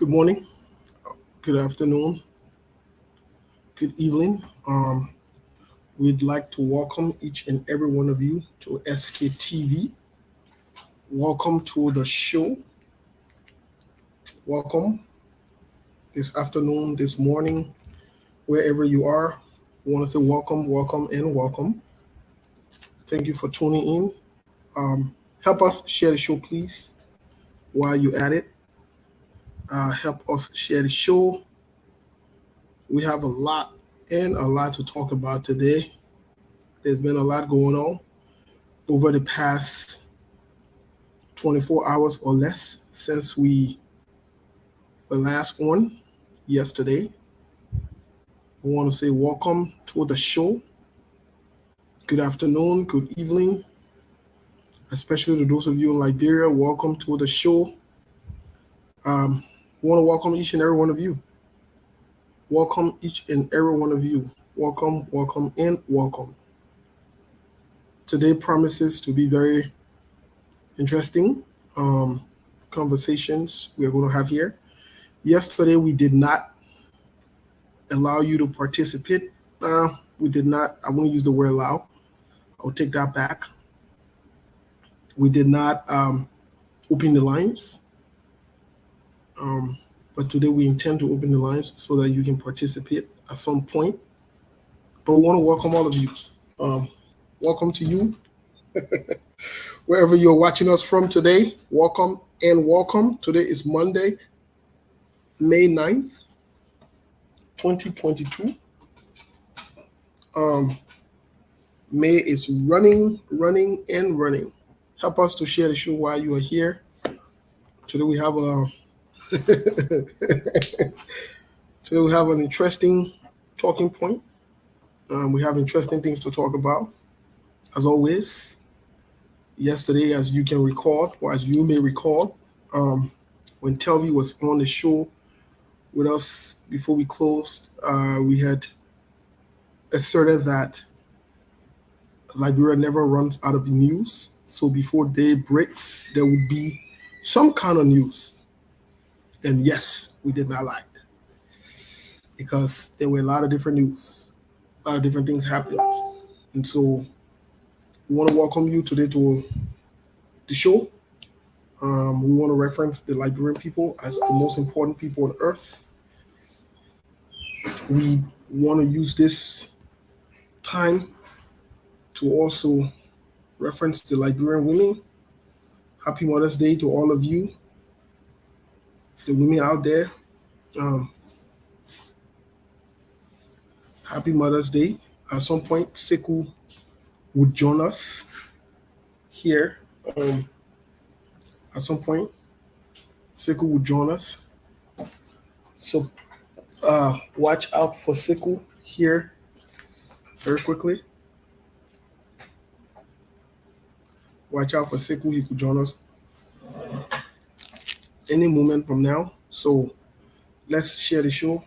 Good morning, good afternoon, good evening. We'd like to welcome each and every one of you to SKTV. Welcome to the show. Welcome this afternoon, this morning, wherever you are. We want to say welcome, welcome, and welcome. Thank you for tuning in. Help us share the show, please, while you're at it. Help us share the show. We have a lot and a lot to talk about today. There's been a lot going on over the past 24 hours or less since we were last on yesterday. We want to say welcome to the show. Good afternoon, good evening, especially to those of you in Liberia. Welcome to the show. We want to welcome each and every one of you. Welcome each and every one of you. Welcome, welcome, and welcome. Today promises to be very interesting conversations we are going to have here. Yesterday we did not allow you to participate. We did not, I won't use the word allow. I'll take that back. We did not open the lines. But today we intend to open the lines so that you can participate at some point. But we want to welcome all of you. Welcome to you. Wherever you're watching us from today, welcome and welcome. Today is Monday, May 9th, 2022. May is running, and running. Help us to share the show while you are here. Today we have an interesting talking point. We have interesting things to talk about. As always, yesterday, as you can recall, or as you may recall, when Telvi was on the show with us before we closed, we had asserted that Liberia never runs out of news. So before day breaks, there would be some kind of news. And yes, we did not lie. Because there were a lot of different news, a lot of different things happening. And so we want to welcome you today to the show. We want to reference the Liberian people as the most important people on earth. We want to use this time to also reference the Liberian women. Happy Mother's Day to all of you, the women out there. Happy Mother's Day. At some point, Seku would join us here. At some point, Seku would join us. So watch out for Seku here very quickly. Watch out for Seku. He could join us any moment from now. So let's share the show.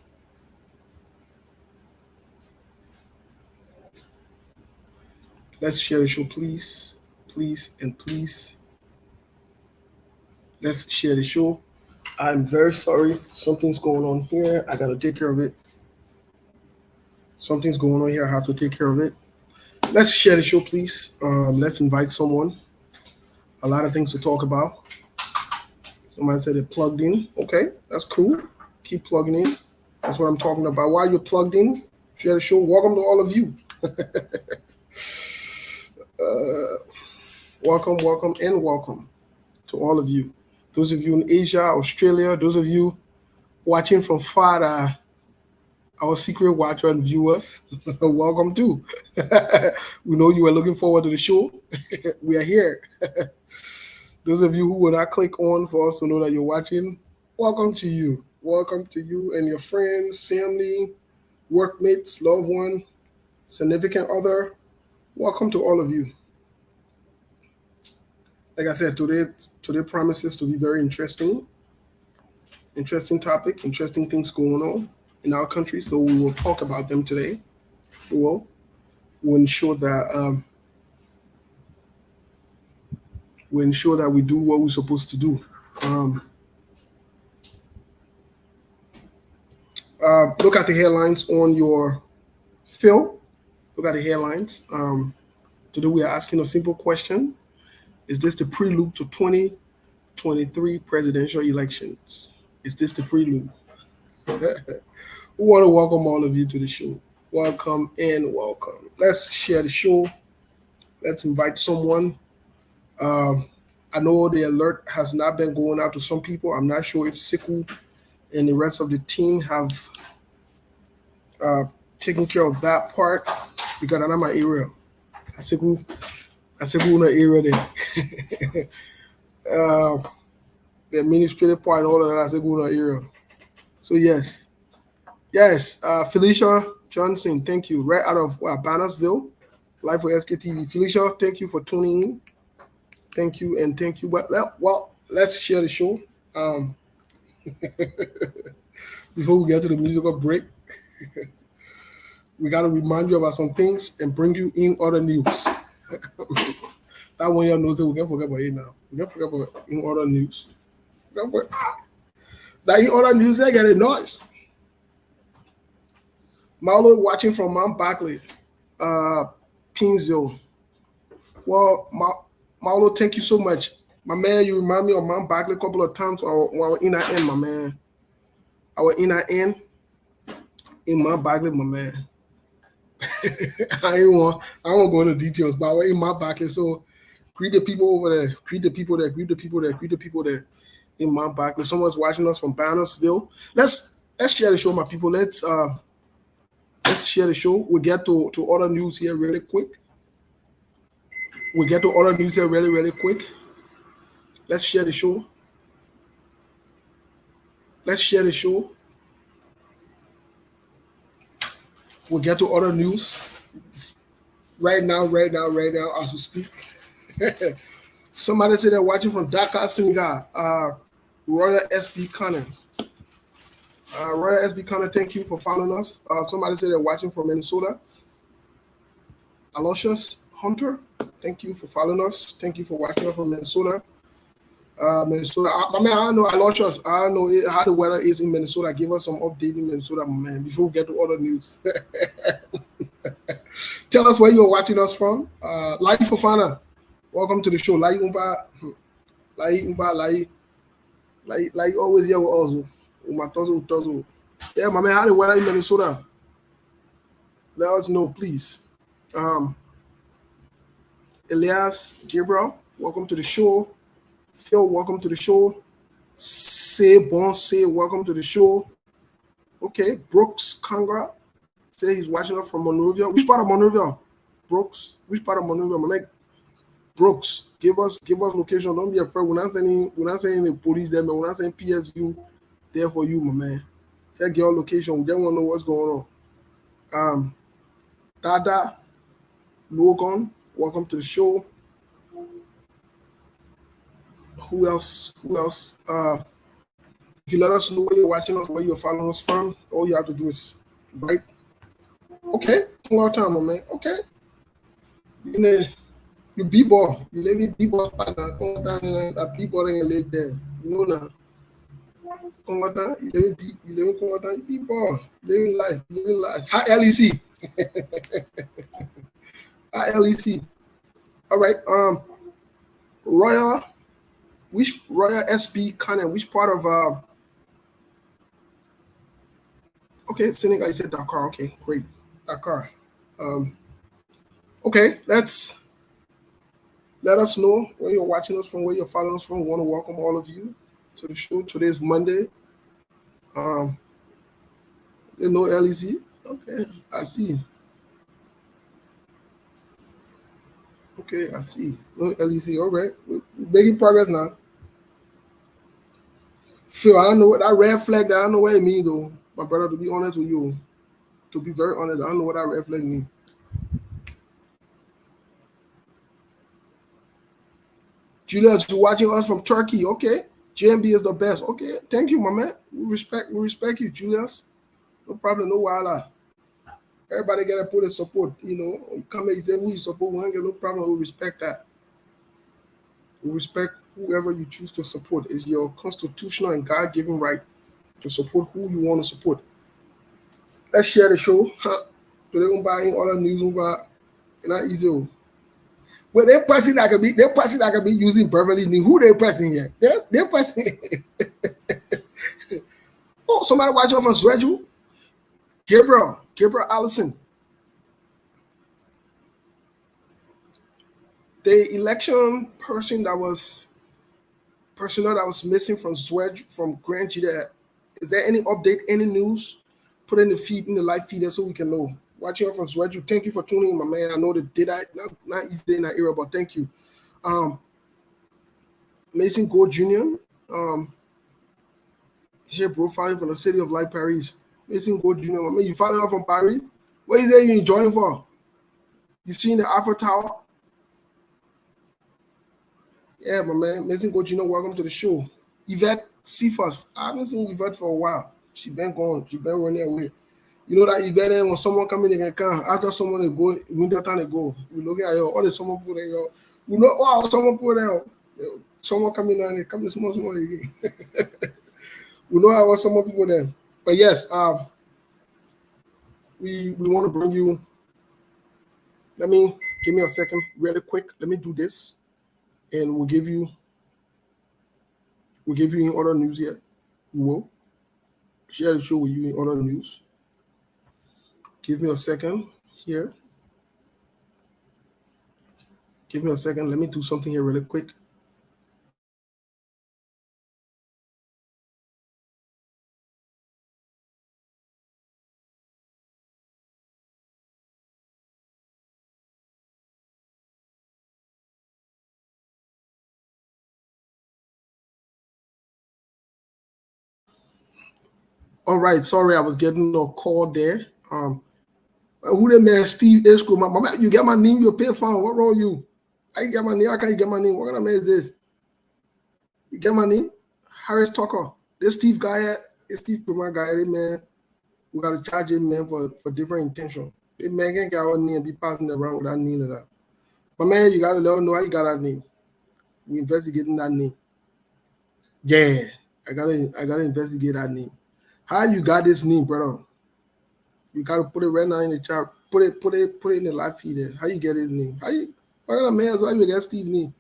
Let's share the show, please, please, and please. Let's share the show. I'm very sorry. Something's going on here. I got to take care of it. Something's going on here. I have to take care of it. Let's share the show, please. Let's invite someone. A lot of things to talk about. Somebody said it plugged in. Okay, that's cool. Keep plugging in. That's what I'm talking about. While you're plugged in, share the show. Welcome to all of you. Welcome, welcome, and welcome to all of you. Those of you in Asia, Australia, those of you watching from far, our secret watcher and viewers, welcome too. We know you are looking forward to the show. We are here. Those of you who will not click on for us to know that you're watching, welcome to you. Welcome to you and your friends, family, workmates, loved one, significant other. Welcome to all of you. Like I said, today promises to be very interesting. Interesting topic, interesting things going on in our country. So we will talk about them today. We'll ensure that we do what we're supposed to do. Look at the headlines on your Phil. Look at the headlines. Today we are asking a simple question. Is this the prelude to 2023 presidential elections? Is this the prelude? We want to welcome all of you to the show. Welcome and welcome. Let's share the show. Let's invite someone. I know the alert has not been going out to some people. I'm not sure if Siku and the rest of the team have taken care of that part because I'm not my area. Siku in the area there. The administrative part and all of that, I Siku in the area. So yes. Felicia Johnson, thank you. Right out of Bannersville, live for SKTV. Felicia, thank you for tuning in. Thank you and thank you. But let's share the show. Before we get to the musical break, we got to remind you about some things and bring you in other news. That one y'all knows that we can't forget about it now. We can't forget about in other news. That in other news, I get a noise. Marlo watching from Mount Barkley, Pinsville. Well, Marlo, thank you so much. My man, you remind me of Mount Barkley a couple of times when I was in that end, my man. I was in that end in Mount Barkley, my man. I don't want to go into details, but I was in Mount Barkley. So greet the people over there. Greet the people there in Mount Barkley. Someone's watching us from Bannersville. Let's share the show, my people. Let's share the show. We'll get to other news here really quick. Really quick. Let's share the show. We'll get to other news right now as we speak. Somebody said they're watching from Dakar, Senegal. Royal SB Connor. Royal SB Connor, thank you for following us. Somebody said they're watching from Minnesota. Aloysius Hunter, thank you for following us. Thank you for watching us from Minnesota. Minnesota, my man, I don't know Aloysius. I don't know how the weather is in Minnesota. Give us some update in Minnesota, my man, before we get to other news. Tell us where you're watching us from. Lai Fofana, welcome to the show. Lai always here with us. Yeah, my man, how the weather in Minnesota? Let us know, please. Elias Gabriel, welcome to the show. Phil, welcome to the show. Say, welcome to the show. Okay, Brooks Congra, say he's watching us from Monrovia. Which part of Monrovia? Brooks, which part of Monrovia? My man, Brooks, give us location. Don't be afraid. We're not sending the police there, man. We're not sending PSU there for you, my man. Take your location. We just want to know what's going on. Dada Logan, welcome to the show. Who else? If you let us know where you're watching us, where you're following us from, all you have to do is write. Okay, long time, my man. Okay. You B-ball. You live in B-ball spot now. That people ain't live there. You know now. You live in Kongatan, you B-ball. Living life. Hi, LEC. Hi, LEC. All right. Royal SB Canon, which part of okay, Senegal, you said Dakar. Okay, great. Dakar. Okay, let us know where you're watching us from, where you're following us from. We want to welcome all of you to the show. Today's Monday. You know LEC? Okay, I see. Okay, I see. No LEC. All right. We're making progress now. Phil, I don't know what that red flag, I don't know what it means, though. My brother, to be honest with you, to be very honest, I don't know what that red flag means. Julius, you're watching us from Turkey. Okay. JMB is the best. Okay. Thank you, my man. We respect you, Julius. No problem, no wala. Everybody gotta put in support. You come here, you say who you support, we ain't got no problem. We respect that. We respect whoever you choose to support. It's your constitutional and God-given right to support who you want to support. Let's share the show. Today we buy all the news. Not easy. Well, they pressing that can be using Beverly News. Who they pressing here? They're pressing. Oh, somebody watching from Swedju. Gabriel Allison. The election personnel that was missing from Swedju from Grand G there. Is there any update, any news? Put in the live feed there so we can know. Watching from Swedju. Thank you for tuning in, my man. I know the did I not easy in that era, but thank you. Mason Gold Jr. Here, bro, filing from the city of Light, Paris. Mason Gold Jr. My man, you filing out from Paris? What is that you enjoying for? You seen the Eiffel Tower? Yeah, my man. Mason Gold Jr., welcome to the show. Yvette Cephas. I haven't seen Yvette for a while. She been gone. She been running away. You know that Yvette, when someone come in, they can come. After someone they go, winter time they go. We looking at you. All the someone put there. We know, wow, someone put there. Someone come in and they come in small again. We know how some people there. But yes, we want to bring you. Give me a second, really quick. Let me do this, and we'll give you in other news here. We will share the show with you in other news. Give me a second here. Give me a second. Let me do something here really quick. All right, sorry, I was getting a call there. Who the man? Steve Isco. My man, you get my name, you pay phone. What wrong with you? I get my name. How can you get my name? What kind of man is this? You get my name? Harris Tucker. This Steve guy, this Steve Premier guy, man. We gotta charge him, man, for different intention. This man can't get our name and be passing around with that name and that. But man, you gotta let him know how you got that name. We investigating that name. Yeah, I gotta investigate that name. How you got this name, brother? You gotta put it right now in the chat. Put it in the live feed there. How you get his name? What kind of man? So how you get Steve name?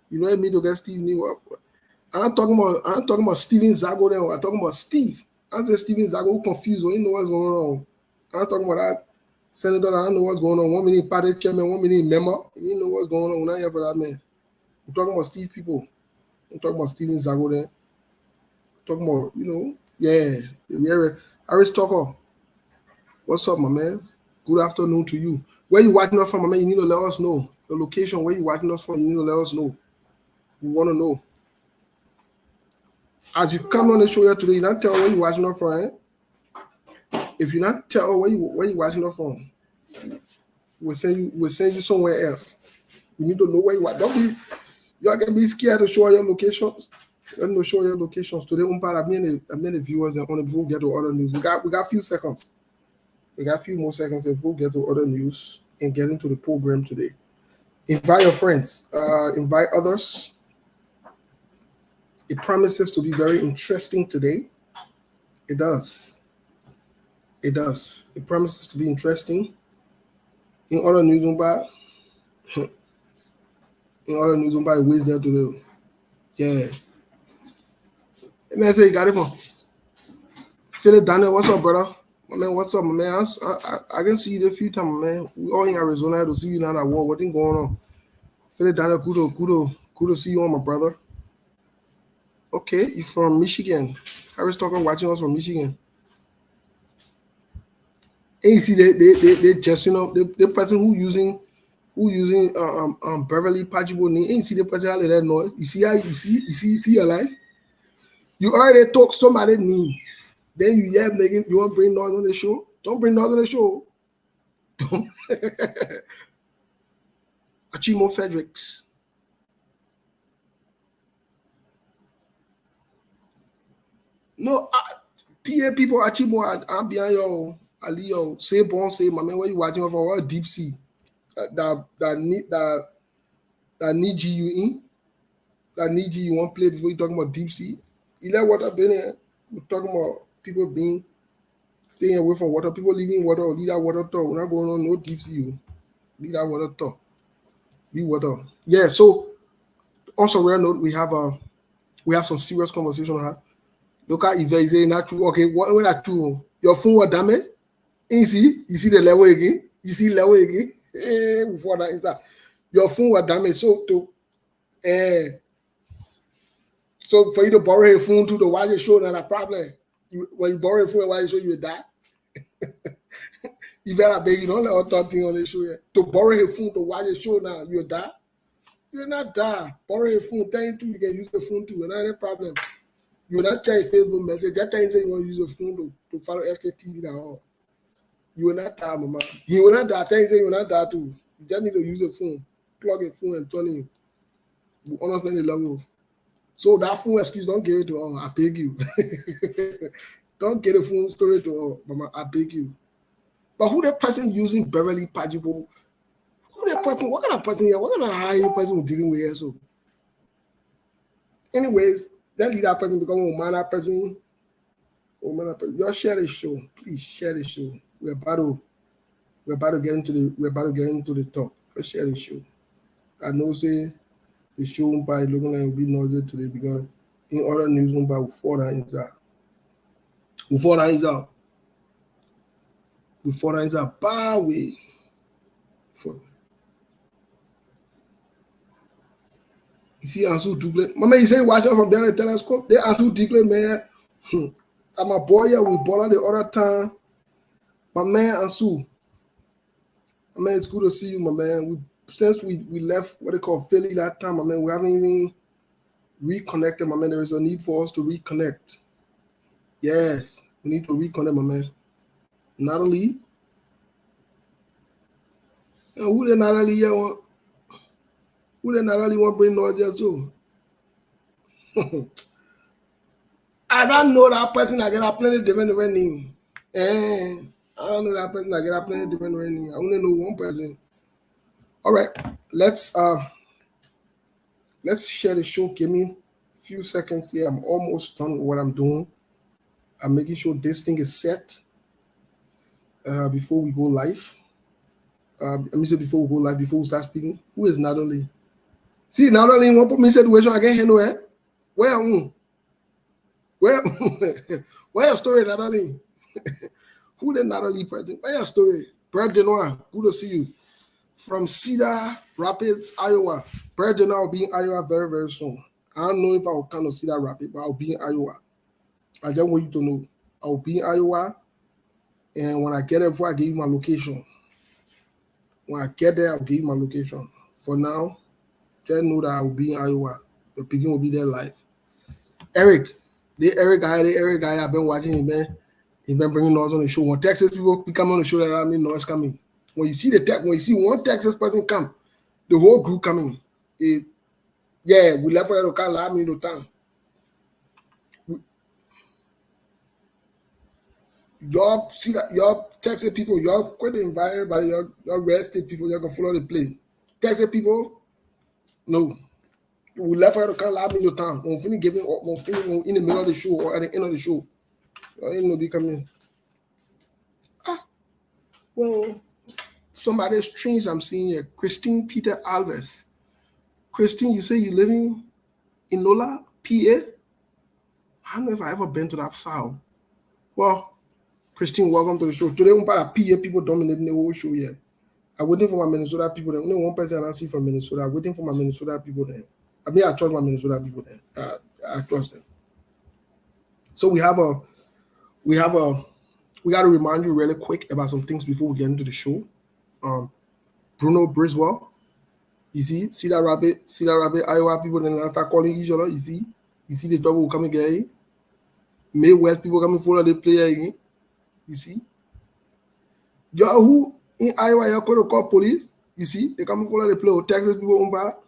You know what I mean to get Steve name? I'm not talking about Steven Zago there. I'm talking about Steve. I said Steven Zago who confused. You know what's going on. I'm not talking about that senator. I don't know what's going on. 1 minute party chairman, 1 minute member. You know what's going on. We're not here for that man. I'm talking about Steve people. I'm talking about Steven Zago there. I'm talking about, yeah. Harris Tucker. What's up, my man? Good afternoon to you. Where you watching us from, my man? You need to let us know. The location where you watching us from, you need to let us know. We want to know. As you come on the show here today, you not tell where you watching us from, eh? If you not tell where you watching us from, we'll send you somewhere else. We need to know where you are. Y'all can be scared to show your locations. Let me show your locations today. I've made the viewers and on the before we get to other news. We got a few seconds. We got a few more seconds before we get to other news and get into the program today. Invite your friends. Invite others. It promises to be very interesting today. It does. It does. It promises to be interesting. In other news, ways there to do. Yeah. And I say you got it from Philip Daniel. What's up, brother? My man, what's up, my man? I can see you a few times, man. We all in Arizona to see you now at war. What's going on? Philip Daniel, good to see you on, my brother. Okay, you from Michigan. Harris Tucker watching us from Michigan. And you see they just the person who using Beverly Pajibo name. And you see the person how that noise. You see your life. You already talk somebody name. Then you want to bring noise on the show? Don't bring noise on the show. Don't. Achimo Fredericks. No, PA people Achimo, I'm behind your Alio. Say bon, say my man, where you watching from? What deep sea? That need you in? That need you want play before you talking about deep sea? You know what I've been here? We're talking about people being Staying away from water. People leaving water or leave that water talk. We're not going on no deep sea. Leave that water talk. Be water. Yeah. So on some real note, we have some serious conversation on her. Look at if they say not true. Okay, what when that true? Your phone was damaged. You see the level again. You see level again. Before that inside, your phone was damaged. So for you to borrow a phone to the watch your show, not a problem. When you borrow a phone, watch your show, you will die. You better beg you don't let all that thing on the show yet. To borrow a phone to watch your show now, you will die. You will not die. Borrow a phone, tell you you can use the phone too, not a problem. You will not check a Facebook message. That time you say you want to use the phone to follow SKTV at all. You will not die, mama. You will not die. Tell you say you will not die too. You just need to use the phone, plug a phone and turn it. You understand the level. So that phone excuse, don't give it to her. I beg you. Don't get a phone story to her, mama. I beg you. But who that person using Beverly Pajibo? Who that person? What kind of person here? What kind of high person we're dealing with here? So, anyways, that lead that person become a man person. Y'all share the show. Please share the show. We're about to get into the talk. Let's share the show. I know say the show by looking like will be noisy today because in other news by will fall down inside. Before that is a bar way. You see Ansu Dugle. Mama, you say watch out from there the telescope. They Ansu Dugle, man. I'm a boy here with Bola the other time. My man Ansu. My man, it's good to see you, my man. Since we left what they call Philly that time, my man, we haven't even reconnected, my man. There is a need for us to reconnect. Yes, we need to reconnect, my man. Natalie. And who the Natalie here want? Who the Natalie want to bring noise here too? I don't know that person. I get a plenty different name. I don't know that person. I get a plenty different name. I only know one person. All right, let's share the show. Give me a few seconds here. I'm almost done with what I'm doing. I'm making sure this thing is set before we go live. Let me say before we go live, before we start speaking. Who is Natalie? See, Natalie won't put me in situation I can't handle it. Where your story, Natalie? Who the Natalie present? Where your story? Brad Denoir, good to see you. From Cedar Rapids, Iowa. Brad Denoir will be in Iowa very, very soon. I don't know if I will come to Cedar Rapids, but I'll be in Iowa. I just want you to know. I will be in Iowa, and when I get there, before I give you my location. When I get there, I'll give you my location. For now, just know that I will be in Iowa. The picking will be there live. Eric guy, I've been watching him, man. He's been bringing noise on the show. When Texas people come on the show, that means noise coming. When you see when you see one Texas person come, the whole group coming. We left for the car, last minute of time. Y'all see that y'all Texas people, y'all quit the environment, but y'all red state people, y'all can follow the plane. Texas people, no. We left for the car, last minute of time. When finish in the middle of the show or at the end of the show. Y'all ain't no be coming. Well, somebody strange I'm seeing here. Christine Peter Alves. Christine, you say you living in Nola, PA? I don't know if I ever been to that south. Well, Christine, welcome to the show. Today, we're about PA people dominating the whole show here. I'm waiting for my Minnesota people. There. Only one person I see from Minnesota. I'm waiting for my Minnesota people there. I mean, I trust my Minnesota people there. I trust them. So we got to remind you really quick about some things before we get into the show. Bruno Briswell, you see, Cedar Rapids, Iowa people then start calling each other. You see the trouble coming again. May West people coming follow the player again. You see, y'all who in Iowa y'all could call police. You see, they come follow the player. Texas people on bar.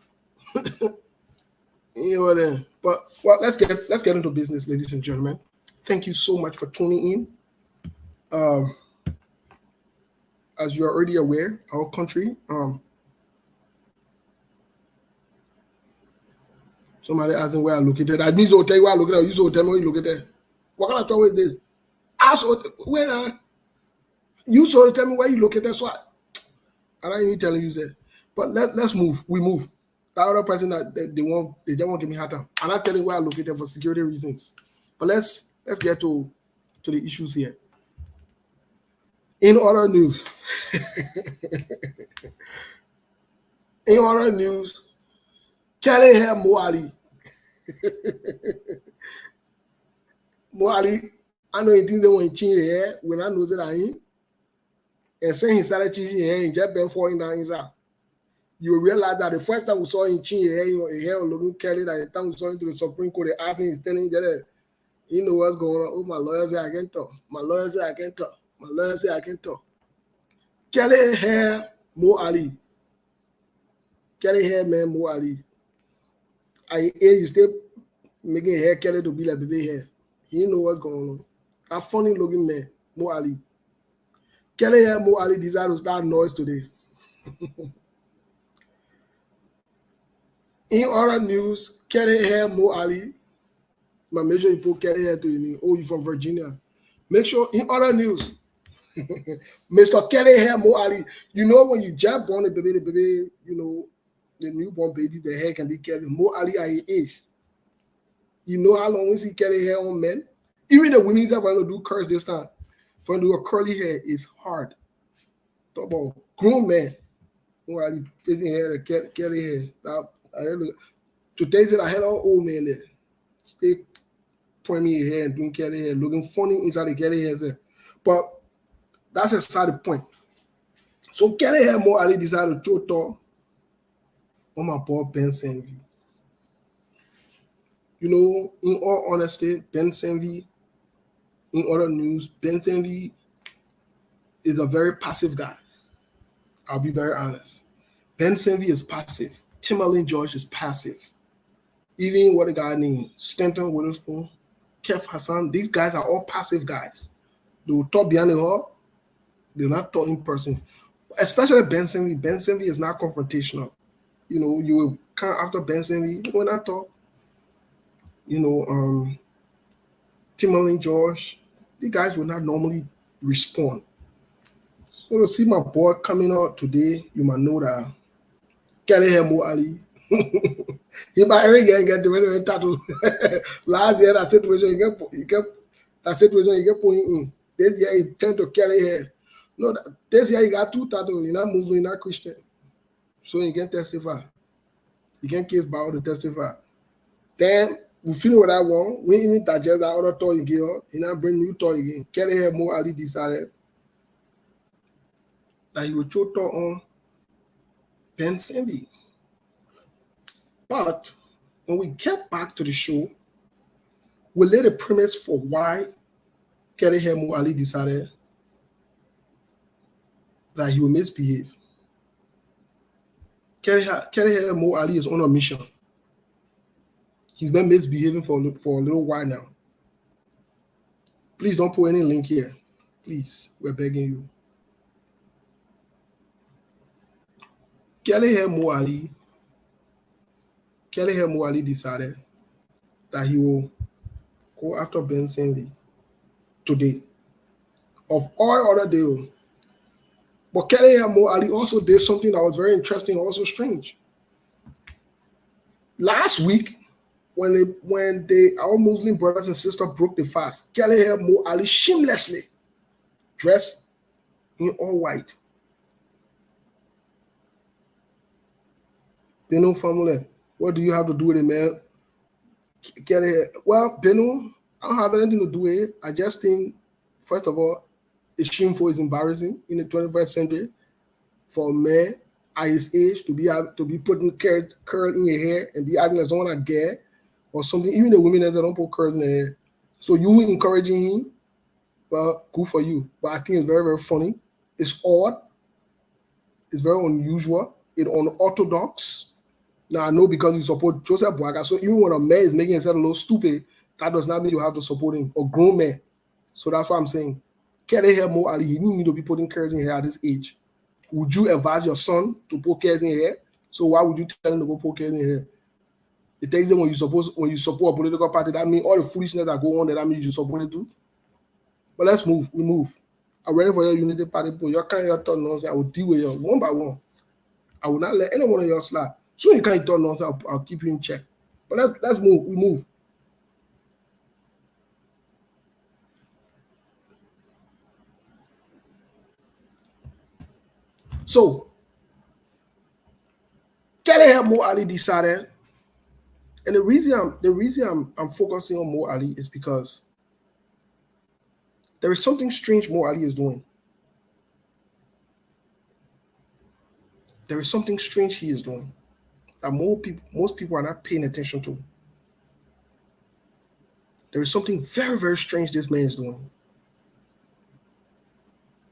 But well, let's get into business, ladies and gentlemen. Thank you so much for tuning in. As you are already aware, our country, somebody asking where I located. I mean, so tell you where I located. You so tell me where you located. What kind of trouble is this? saw when you saw it, tell me where you located. So I don't even telling you that. But let's move. We move. The other person that they just won't give me hard time. I'm not telling where I located for security reasons. But let's get to the issues here. In other news, Kelly here Mo Ali. Mo Ali, I know he thinks they want to change your hair when I know that I ain't. And saying he started changing your hair and just been falling down inside. You will realize that the first time we saw him change your hair looking Kelly, that the time we saw him to the Supreme Court, they asked him, he's telling there, you know what's going on. Oh, my lawyer say I can't talk. My lawyer say I can't talk. My lawyer say I can't talk. Kelly hair Mo Ali. Kelly hair man Mo Ali. You still making hair Kelly to be like baby hair. You know what's going on. A funny looking man, Mo Ali. Kelly hair Mo Ali decided to start noise today. In other news, Kelly hair Mo Ali. But make sure you put Kelly hair to your name. Oh, you from Virginia. Make sure in other news, Mr. Kelly hair Mo Ali. You know when you just born the baby, you know, the newborn baby, the hair can be Kelly. Mo Ali at his age. You know how long we see Kelly hair on men? Even the women that want to do curls this time. For to do a curly hair is hard. Talk about grown men. Mo Ali taking hair, the Kelly hair. Today's it, I had all old men there. Stay pointing your hair and doing Kelly hair, looking funny inside the Kelly hair. But that's a side point. So Kelly hair Mo Ali decided to throw on my boy Ben Senvi. You know, in all honesty, Ben Senvi, in other news, Ben Senvi is a very passive guy. I'll be very honest. Ben Senvi is passive. Timberlake George is passive. Even what the guy named Stanton Witherspoon, Kev Hassan, these guys are all passive guys. They will talk behind the hall. They're not talk in person. Especially Ben Senvi. Ben Senvi is not confrontational. You know, you will come after Ben Senvi when I talk. You know, Timberlake George, the guys will not normally respond. So to see my boy coming out today, you might know that Kelly hair Mo Ali. He might again get the tattoo. Last year that situation he get put in. This year he turned to Kelly hair. No, this year he got 2 tattoos. You're not Muslim, you're not Christian. So he can testify. He can case Bible to testify. Then we finish with that one. We even digest that other toy again. He now bring new toy again. Kelly hair Mo Ali decided that he would throw on Ben Senvi. But when we get back to the show, we lay the premise for why Kelly hair Mo Ali decided that he will misbehave. Kelly hair Mo Ali is on a mission. He's been misbehaving for a little while now. Please don't put any link here. Please, we're begging you. Kelly hair Mo Ali decided that he will go after Ben Senvi today. Of all other days. But Kelly hair Mo Ali also did something that was very interesting, also strange. Last week, when our Muslim brothers and sisters broke the fast, Kelly hair Mo Ali shamelessly dressed in all white. Beno family, what do you have to do with it, man? Kelly hair. Well, Beno, I don't have anything to do with it. I just think, first of all, it's shameful, it's embarrassing in the 21st century for a man at his age to be putting curl in your hair and be acting like someone a gay or something. Even the women that don't put curls in their hair. So you encouraging him, well, good for you. But I think it's very, very funny. It's odd. It's very unusual. It's unorthodox. Now I know because you support Joseph Boaga. So even when a man is making himself a little stupid, that does not mean you have to support him. A grown man. So that's what I'm saying. Kelly hair Mo Ali, he didn't need to be putting curls in hair at this age. Would you advise your son to put curls in hair? So why would you tell him to go put curls in hair? It takes them when you support a political party, that means all the foolishness that go on, that means you support it too. But let's move. We move. I'm ready for your unity party, but your kind of thought nonsense. I will deal with you one by one. I will not let any one of you slide. So you can't talk nonsense. I'll keep you in check. But let's move. We move. So Kelly Mo Ali decided, and the reason I'm focusing on Mo Ali is because there is something strange Mo Ali is doing. There is something strange he is doing that most people are not paying attention to. There is something very, very strange this man is doing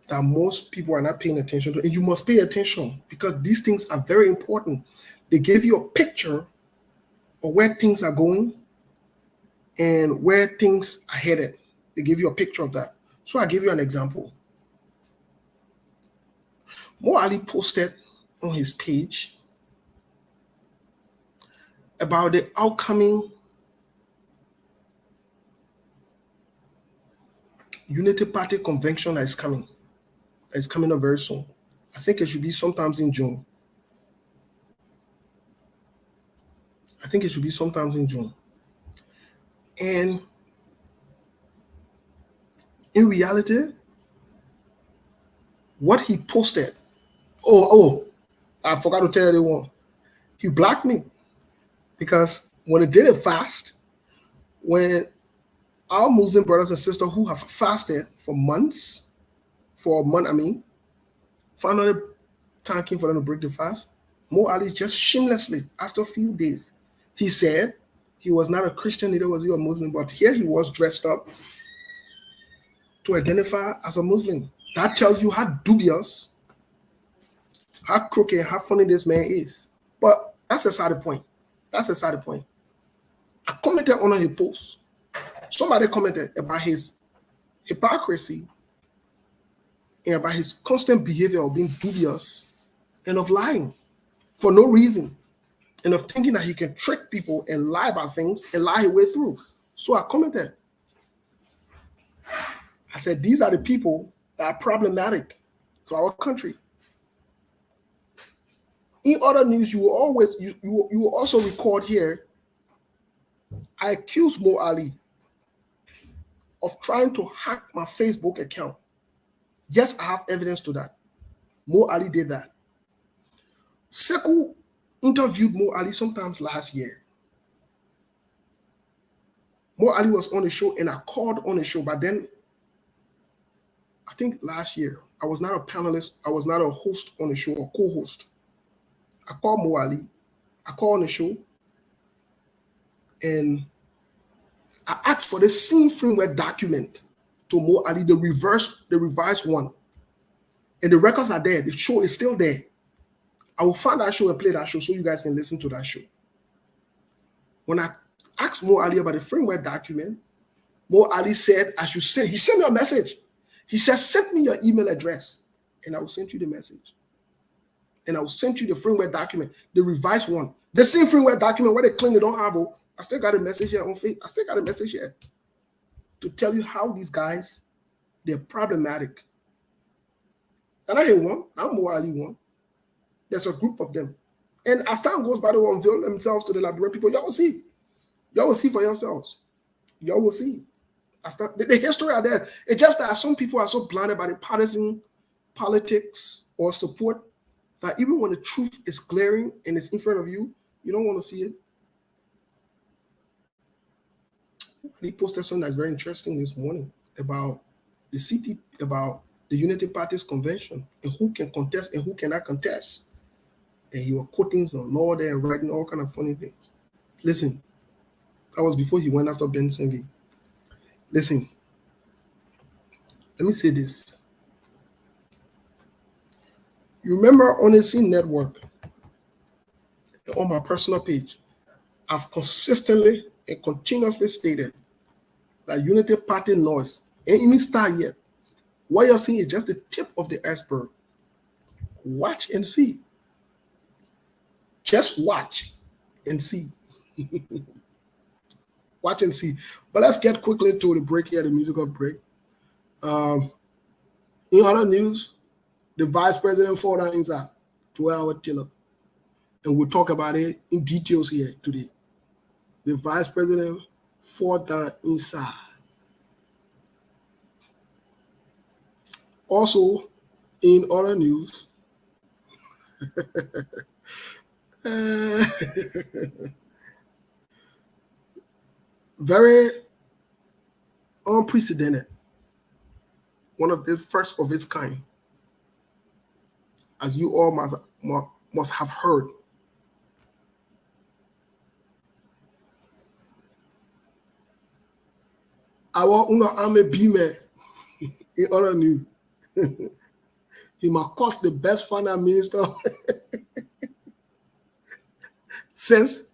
that most people are not paying attention to. And you must pay attention because these things are very important. They give you a picture of where things are going and where things are headed. They give you a picture of that. So I'll give you an example. Mo Ali posted on his page about the outcoming Unity Party convention that is coming. It's coming up very soon. I think it should be sometimes in June. And in reality, what he posted, I forgot to tell everyone, he blocked me because when he did it fast, when our Muslim brothers and sisters who have fasted for a month, finally time came for them to break the fast, Mo Ali just shamelessly, after a few days, he said he was not a Christian, neither was he a Muslim, but here he was dressed up to identify as a Muslim. That tells you how dubious, how crooked, how funny this man is. But that's a side point. I commented on his post. Somebody commented about his hypocrisy and about his constant behavior of being dubious and of lying for no reason and of thinking that he can trick people and lie about things and lie his way through. So I commented. I said, these are the people that are problematic to our country. In other news, you will also record here, I accused Mo Ali of trying to hack my Facebook account. Yes, I have evidence to that. Mo Ali did that. Sekou interviewed Mo Ali sometimes last year. Mo Ali was on the show and I called on the show, but then I think last year I was not a panelist, I was not a host on the show or co-host. I called Mo Ali, I called on the show, and I asked for the scene framework document to Mo Ali, the revised one. And the records are there. The show is still there. I will find that show and play that show so you guys can listen to that show. When I asked Mo Ali about the framework document, Mo Ali said, he sent me a message. He said, send me your email address and I will send you the message. And I will send you the framework document, the revised one. The same framework document where they claim they don't have. I still got a message here on Facebook. I still got a message here to tell you how these guys, they're problematic. And I hate one. I'm Mo Ali one. There's a group of them. And as time goes by, they will unveil themselves to the Liberian people. Y'all will see. Y'all will see for yourselves. Y'all will see. The history are there. It's just that some people are so blinded by the partisan politics or support that even when the truth is glaring and it's in front of you, you don't want to see it. He posted something that's very interesting this morning about the CP, about the Unity Party's convention and who can contest and who cannot contest. And he was quoting some law there and writing all kind of funny things. Listen, that was before he went after Ben Senvi. Listen, let me say this. You remember on the Scene Network, on my personal page, I've consistently and continuously stated that Unity Party noise ain't even start yet. What you're seeing is just the tip of the iceberg. Watch and see. Just watch and see. Watch and see. But let's get quickly to the break here, the musical break. In other news, the vice president fought down inside 12-hour tiller. And we'll talk about it in details here today. The vice president fought down inside. Also, in other news, very unprecedented, one of the first of its kind, as you all must have heard. Our Army Bime in other news. He must cost the best finance minister since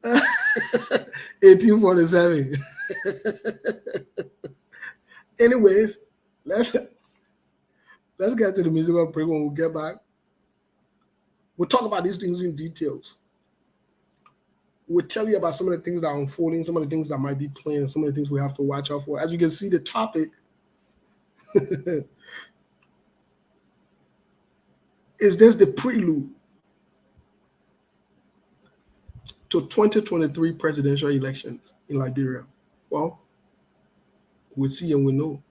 1847. Anyways, let's get to the musical break. When we get back, we'll talk about these things in details. We'll tell you about some of the things that are unfolding, some of the things that might be playing, and some of the things we have to watch out for. As you can see, the topic is this the prelude to 2023 presidential elections in Liberia? Well, we'll see and we'll know.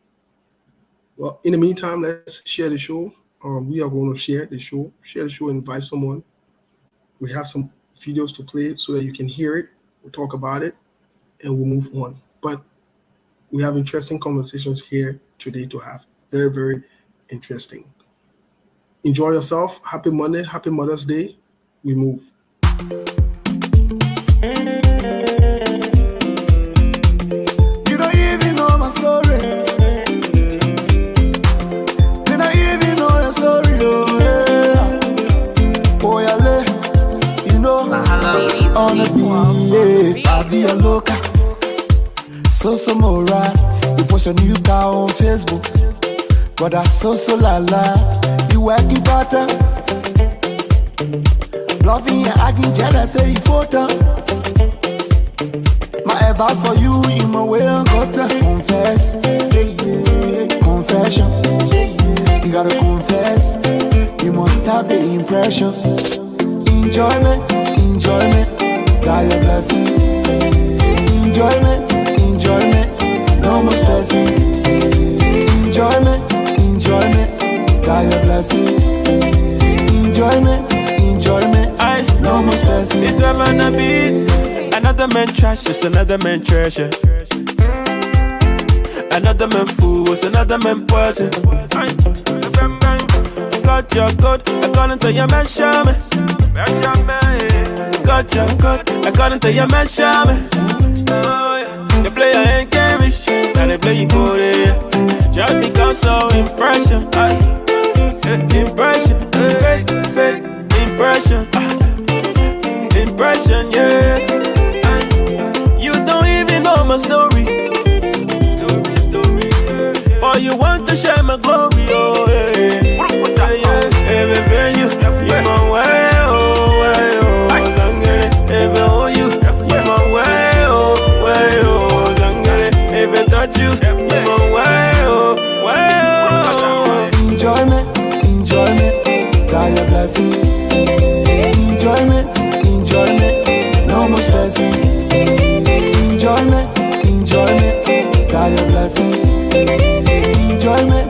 Well, in the meantime, let's share the show. We are going to share the show, invite someone. We have some videos to play so that you can hear it. We'll talk about it and we'll move on. But we have interesting conversations here today to have. Very, very interesting. Enjoy yourself. Happy Monday. Happy Mother's Day. We move. You don't even know my story. You don't even know your story. Oh, yeah. You know, on the beat, I'll be a local. So moral. You post your new car on Facebook. But that's so la la. You working better. Bluffing and acting jealous, say you photo. My advice for you in my way on gutter. Confess, confession. You gotta confess. You must have the impression. Enjoyment, got your blessing. Enjoyment, no more stressing. Enjoyment, got your blessing. Enjoyment, no more stressing. It's never a beat. Another man trash is another man treasure. Another man fool is another man poison. Got your code, according to your measurement. Got your code, according to your measurement. The player ain't get rich, and they play you for it. Just because of impression. Impression, fake impression. Impression, yeah. You don't even know my story. Or you want to share my glory, oh yeah. Everywhere you my way, oh way, oh. Everywhere you my way, oh way, oh. Every touch you my way, oh way, oh. Enjoyment, got your blessing. Enjoyment, no more stressing. Enjoyment, got your blessing. Enjoyment,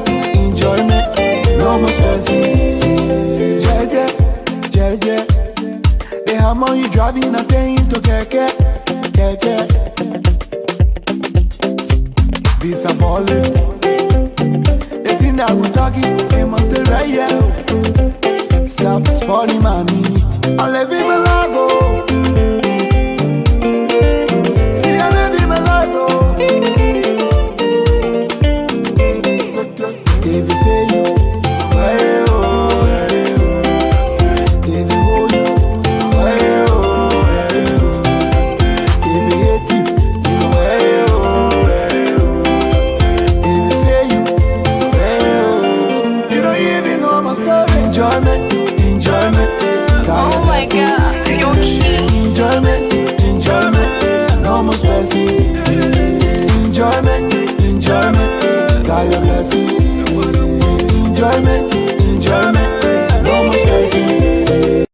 no more stressing. Jeje, the hammer you driving nothing to keke. This a ballin'. The thing that we talking, it must stay right here. Stop spoiling my meaning. I'm living my life, oh. See, I'm living my life, oh. If you pay you, hey, oh, hey, oh. If you hold you, hey, oh, hey, oh. If you hate you, hey, oh, hey, oh. If you pay you, hey, oh. You don't even know my story. Enjoyment. Oh my God, you're cute. Enjoyment, no more stressing. Enjoyment, your blessing. Enjoyment, enjoyment, no more stressing.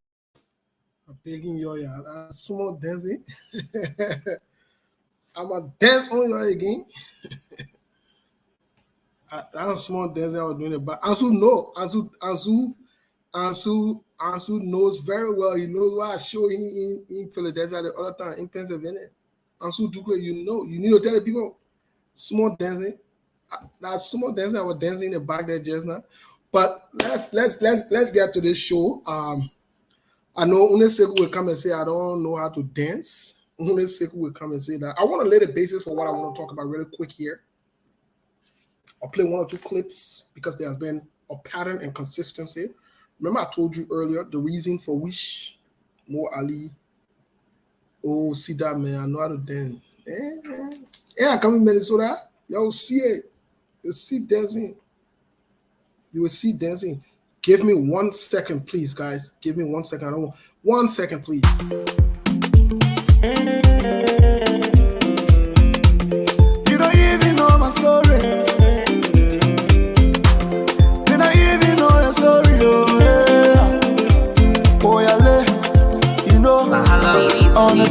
I'm begging you, yeah. Small dancing. I'm a dance on you again. That's small dancing I was doing it, but Ansu knows very well. He knows why I show him in Philadelphia the other time in Pennsylvania. Ansu Duque, you know, you need to tell the people small dancing. That small dancing I was dancing in the back there just now. But let's get to this show. I know Uneseku will come and say I don't know how to dance. Uneseku will come and say that. I want to lay the basis for what I want to talk about really quick here. I'll play one or two clips because there has been a pattern and consistency. Remember, I told you earlier the reason for which Mo Ali, oh, see that man, I know how to dance. Yeah, I come in Minnesota, you'll see it. You'll see dancing. You will see dancing. Give me 1 second, please, guys. Give me 1 second. I don't want 1 second, please. You don't even know my story. You don't even know your story, oh yeah. Oh yeah, you know, on the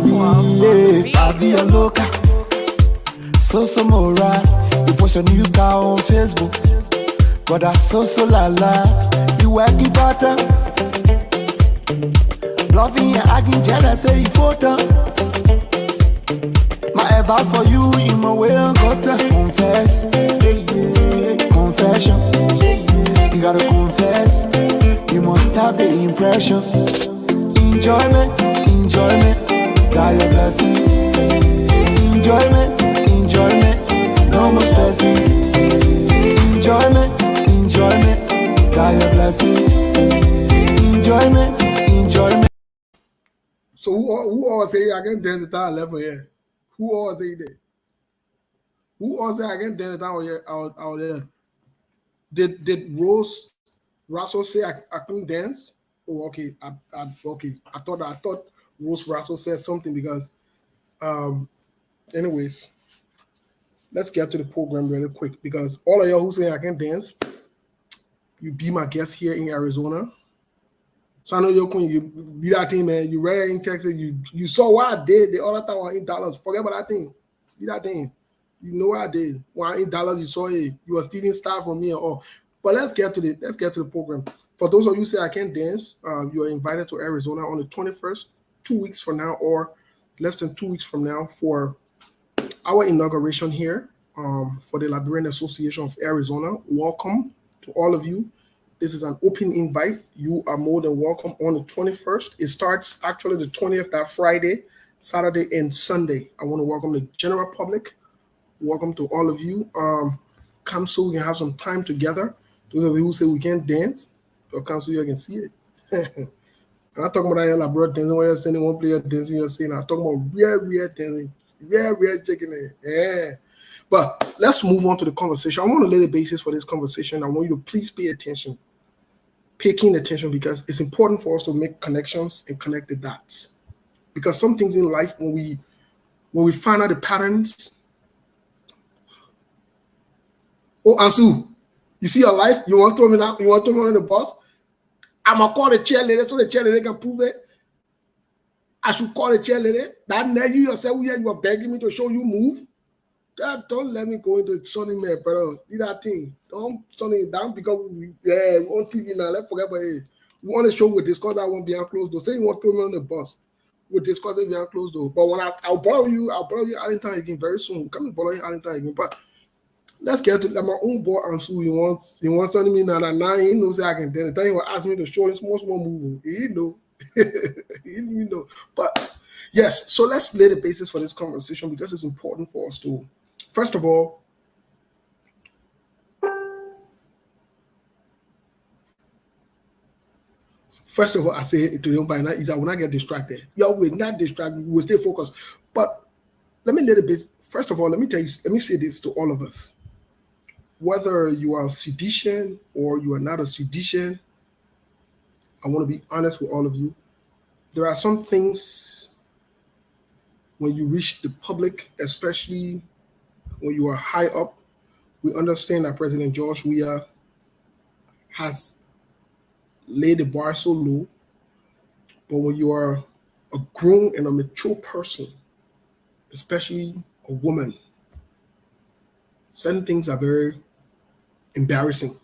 beat, I be a loca. So moral. You post a new car on Facebook. Brother, so la la. You working part-time. Loving and arguing, jealous, say you photo. My advice for you in my way, I got to confess. Confession. You gotta confess. You must have the impression. Enjoyment, enjoyment. Got your blessing. Enjoyment, enjoyment. No more stressing. Enjoyment, enjoyment. Got your blessing. Enjoyment, enjoyment. So who all say I can dance the time level here? Who all say that? Who all say I can dance the time out there? Did Rose Russell say I couldn't dance? Oh, okay. Okay. I thought Rose Russell said something because anyways, let's get to the program really quick because all of y'all who say I can dance, you be my guest here in Arizona. So I know you be that thing, man. You read in Texas, you saw what I did the other time in Dallas. Forget about that thing. Be that thing. You know what I did. When in Dallas, you saw it. You were stealing stuff from me and all. But let's get to the program. For those of you who say I can't dance, you are invited to Arizona on the 21st, 2 weeks from now, or less than 2 weeks from now for our inauguration here for the Liberian Association of Arizona. Welcome to all of you. This is an open invite. You are more than welcome on the 21st. It starts actually the 20th, that Friday, Saturday, and Sunday. I want to welcome the general public. Welcome to all of you. Come so we can have some time together. Those of you who say we can't dance, or come so you can see it. I'm not talking about that like dancing where you're sending one player dancing, you're saying, I'm talking about real dancing, real chicken it. Yeah. But let's move on to the conversation. I want to lay the basis for this conversation. I want you to please pay attention. Pay keen attention because it's important for us to make connections and connect the dots. Because some things in life, when we find out the patterns. Oh, Ansu, you see your life? You want to throw me down? You want to throw me on the bus? I'm going to call the cheerleader so the cheerleader can prove it. I should call the cheerleader. That night you yourself, you were begging me to show you move. Don't let me go into sunny man, brother. Do that thing. Don't sunny it down because we on TV now. Let's forget about it. We want to show we discuss that one behind closed door. Say you want to throw me on the bus. We'll discuss it behind closed door. But when I'll borrow you Arlington again very soon. We'll come and borrow you Arlington again. But let's get to my own boy Ansu. He wants something me now. Now he knows I can tell it. Then he will ask me to show him small move. He know. He know. But yes, so let's lay the basis for this conversation because it's important for us to. First of all, I say to him by now is I will not get distracted. You will not distract. We will stay focused. But let me lay the base. First of all, let me say this to all of us. Whether you are a seditian or you are not a seditian, I want to be honest with all of you. There are some things when you reach the public, especially when you are high up We understand that President George Weah has laid the bar so low, but when you are a grown and a mature person, especially a woman, certain things are very embarrassing.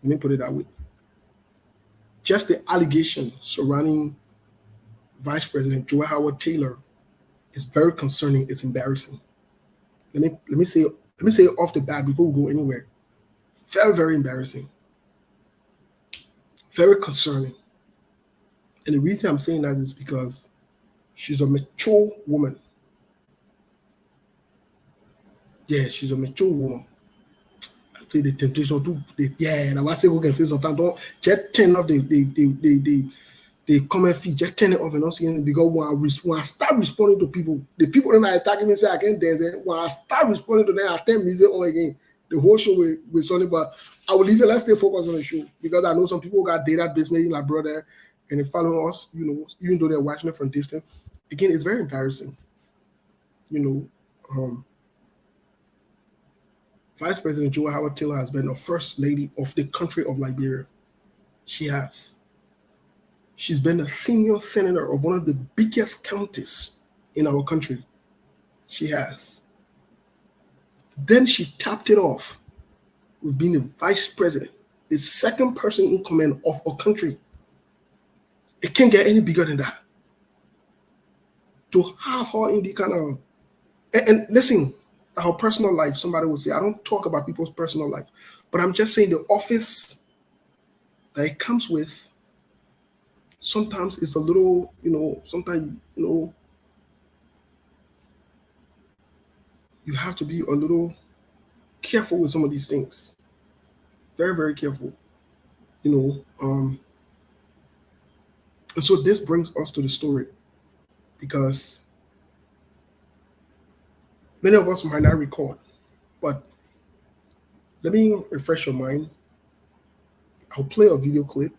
Let me put it that way. Just the allegation surrounding Vice President Joy Howard Taylor is very concerning. It's embarrassing. Let me say it off the bat before we go anywhere. Very, very embarrassing. Very concerning. And the reason I'm saying that is because she's a mature woman. Yeah, she's a mature woman. I'd say the temptation to, and I was saying, who can say sometimes, don't just turn off the comment feed, just turn it off and not seeing it, because when I start responding to people, the people that are attacking me say I can't dance, when I start responding to them, I turn music on again. The whole show will something, but I will leave it. Let's stay focused on the show, because I know some people got data business in my brother and they follow us, even though they're watching it from distance. Again, it's very embarrassing. Vice President Joy Howard Taylor has been the first lady of the country of Liberia. She has. She's been a senior senator of one of the biggest counties in our country. She has. Then she tapped it off with being the vice president, the second person in command of a country. It can't get any bigger than that. To have her in the kind of, and listen, her personal life, somebody will say, I don't talk about people's personal life, but I'm just saying the office that it comes with, sometimes it's a little, sometimes, you have to be a little careful with some of these things. Very, very careful. And so this brings us to the story, because many of us might not recall, but let me refresh your mind. I'll play a video clip,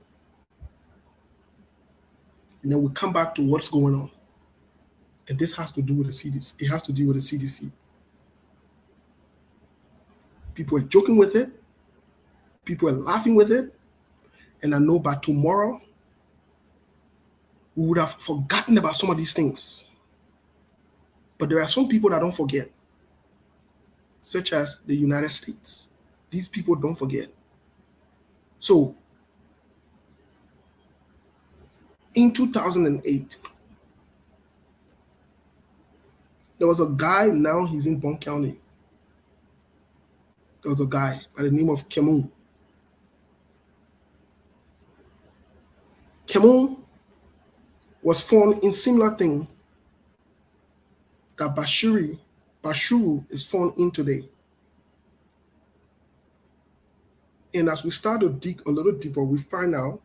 and then we'll come back to what's going on. And this has to do with the CDC. It has to do with the CDC. People are joking with it. People are laughing with it. And I know by tomorrow, we would have forgotten about some of these things. But there are some people that don't forget, such as the United States. These people don't forget. So, in 2008, there was a guy, now he's in Bon County. There was a guy by the name of Kemun. Kemun was found in similar thing that Bashuru is found in today. And as we start to dig a little deeper, we find out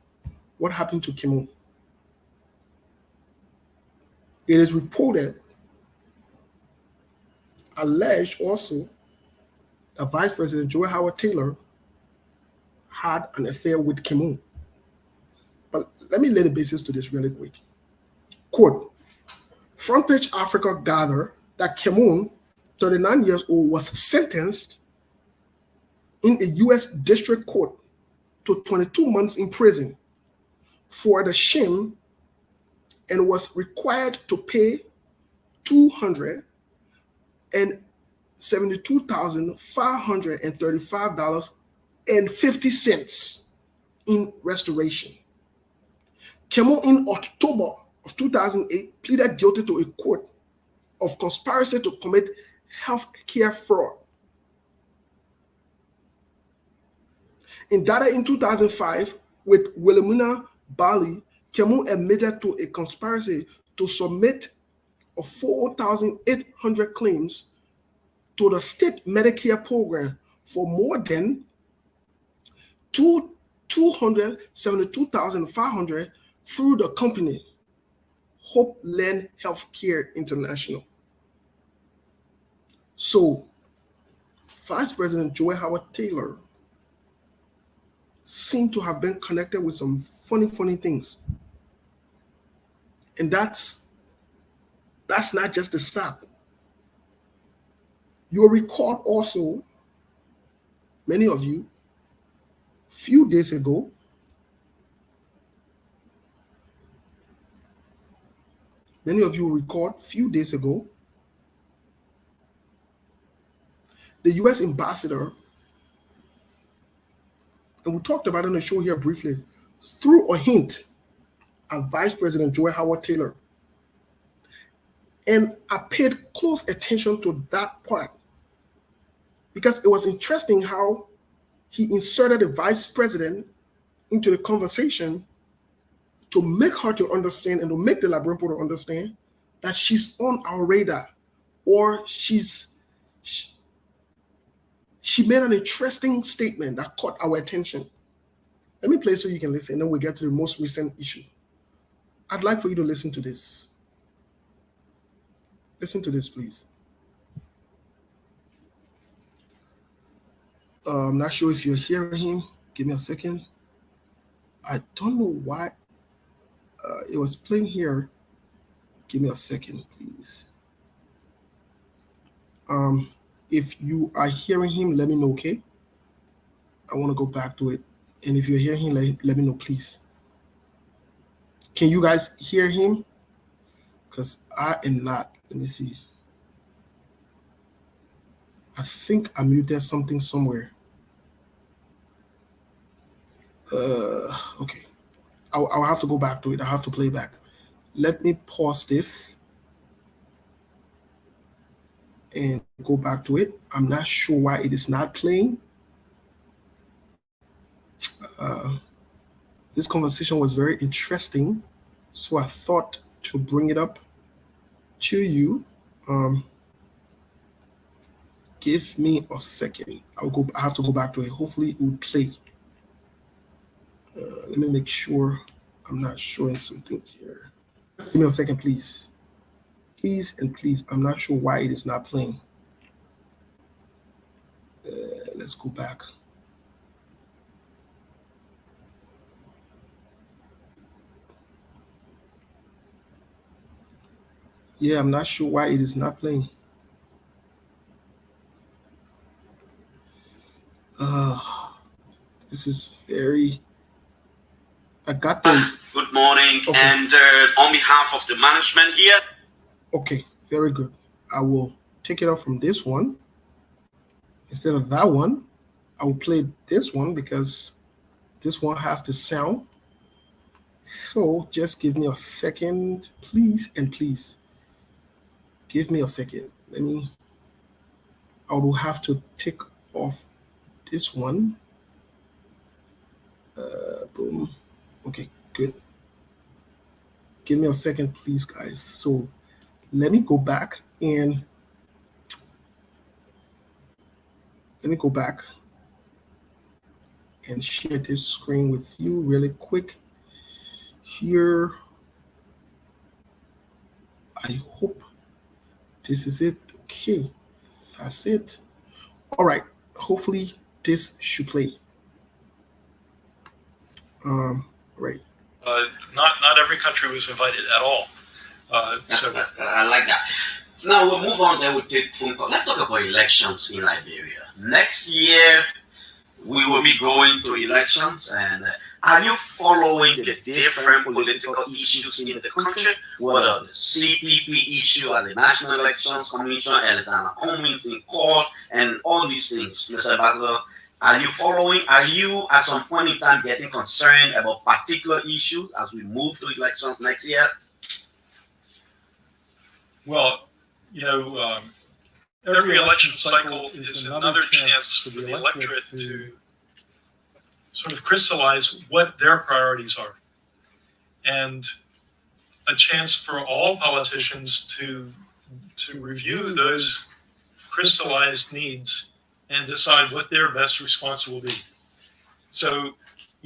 what happened to Kemun. It is reported, alleged also, that Vice President Joy Howard Taylor had an affair with Kemun. But let me lay the basis to this really quick. Quote, Front Page Africa gathered that Kemun, 39 years old, was sentenced in a U.S. District Court to 22 months in prison for the shame, and was required to pay $272,535.50 in restoration. Kemun, in October of 2008, pleaded guilty to a court of conspiracy to commit health care fraud. Indicted in 2005 with Wilhelmina Bali, Kemun admitted to a conspiracy to submit 4,800 claims to the state Medicare program for more than $272,500 through the company Hopeland Healthcare International. So, Vice President Joy Howard Taylor seemed to have been connected with some funny things. And that's not just the start. You will recall also Many of you, few days ago, many of you record few days ago, the US ambassador, and we talked about it on the show here briefly, threw a hint at Vice President Joy Howard Taylor. And I paid close attention to that part because it was interesting how he inserted the vice president into the conversation to make her to understand and to make the Liberian people to understand that she's on our radar, or she made an interesting statement that caught our attention. Let me play so you can listen, and then we get to the most recent issue. I'd like for you to listen to this. Listen to this, please. I'm not sure if you're hearing him. Give me a second. I don't know why it was playing here. Give me a second, please. If you are hearing him, let me know, okay? I want to go back to it. And if you're hearing him, let me know, please. Can you guys hear him? Because I am not. Let me see. I think I muted something somewhere. Okay. I'll have to go back to it. I have to play back. Let me pause this and go back to it. I'm not sure why it is not playing. This conversation was very interesting, so I thought to bring it up to you. Give me a second. I have to go back to it. Hopefully it will play. Let me make sure I'm not showing some things here. Give me a second, please. Please and please. I'm not sure why it is not playing. Let's go back. Yeah, I'm not sure why it is not playing. This is very... I got them. Good morning, okay. And on behalf of the management here. Okay, very good. I will take it off from this one. Instead of that one, I will play this one because this one has the sound. So just give me a second, please, and please. Give me a second. I will have to take off this one. Boom. Okay, good. Give me a second, please, guys. So let me go back and share this screen with you really quick. Here, I hope this is it. Okay, that's it. All right, hopefully this should play. Right. Not every country was invited at all. So I like that. Now we'll move on. Then we'll take phone call. Let's talk about elections in Liberia. Next year we will be going to elections. And are you following the different political issues in the country? Whether the CPP issue at the National Elections Commission, Alexander Cummings in court, and all these things, Mr. Ambassador. Are you following? Are you at some point in time getting concerned about particular issues as we move to elections next year? Well, every election cycle is another chance for the electorate to sort of crystallize what their priorities are, and a chance for all politicians to review those crystallized needs and decide what their best response will be. So,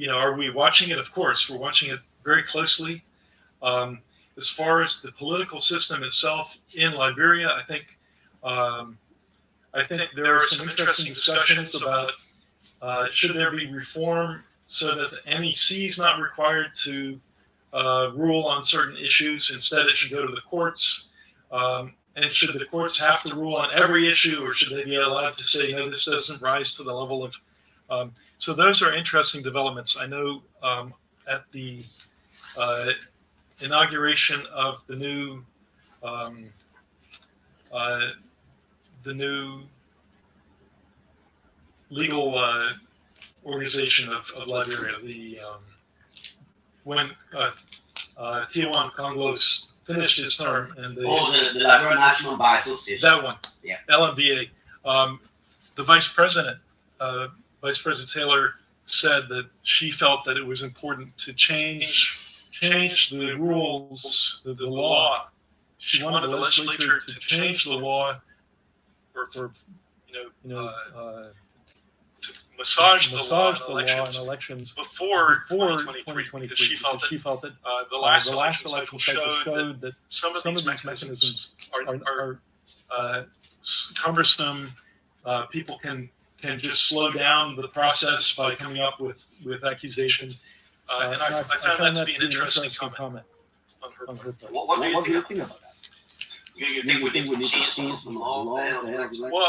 are we watching it? Of course, we're watching it very closely. As far as the political system itself in Liberia, I think there are some interesting discussions about should there be reform so that the NEC is not required to rule on certain issues. Instead, it should go to the courts. And should the courts have to rule on every issue, or should they be allowed to say, no, this doesn't rise to the level of... so those are interesting developments. I know at the inauguration of the new legal organization of Liberia, when Tijuan Conglos finished his term, and the Liberia National Bar Association. That one, yeah, LMBA. The vice president, Vice President Taylor, said that she felt that it was important to change the rules, the law. She wanted the legislature to change the law, or to massage the law in elections before 2023, because she felt that the last election cycle showed that some of these mechanisms are cumbersome. People can just slow down the process by coming up with accusations. And I found that to be an interesting comment on her part. What do you think about that? You think we need to change the law?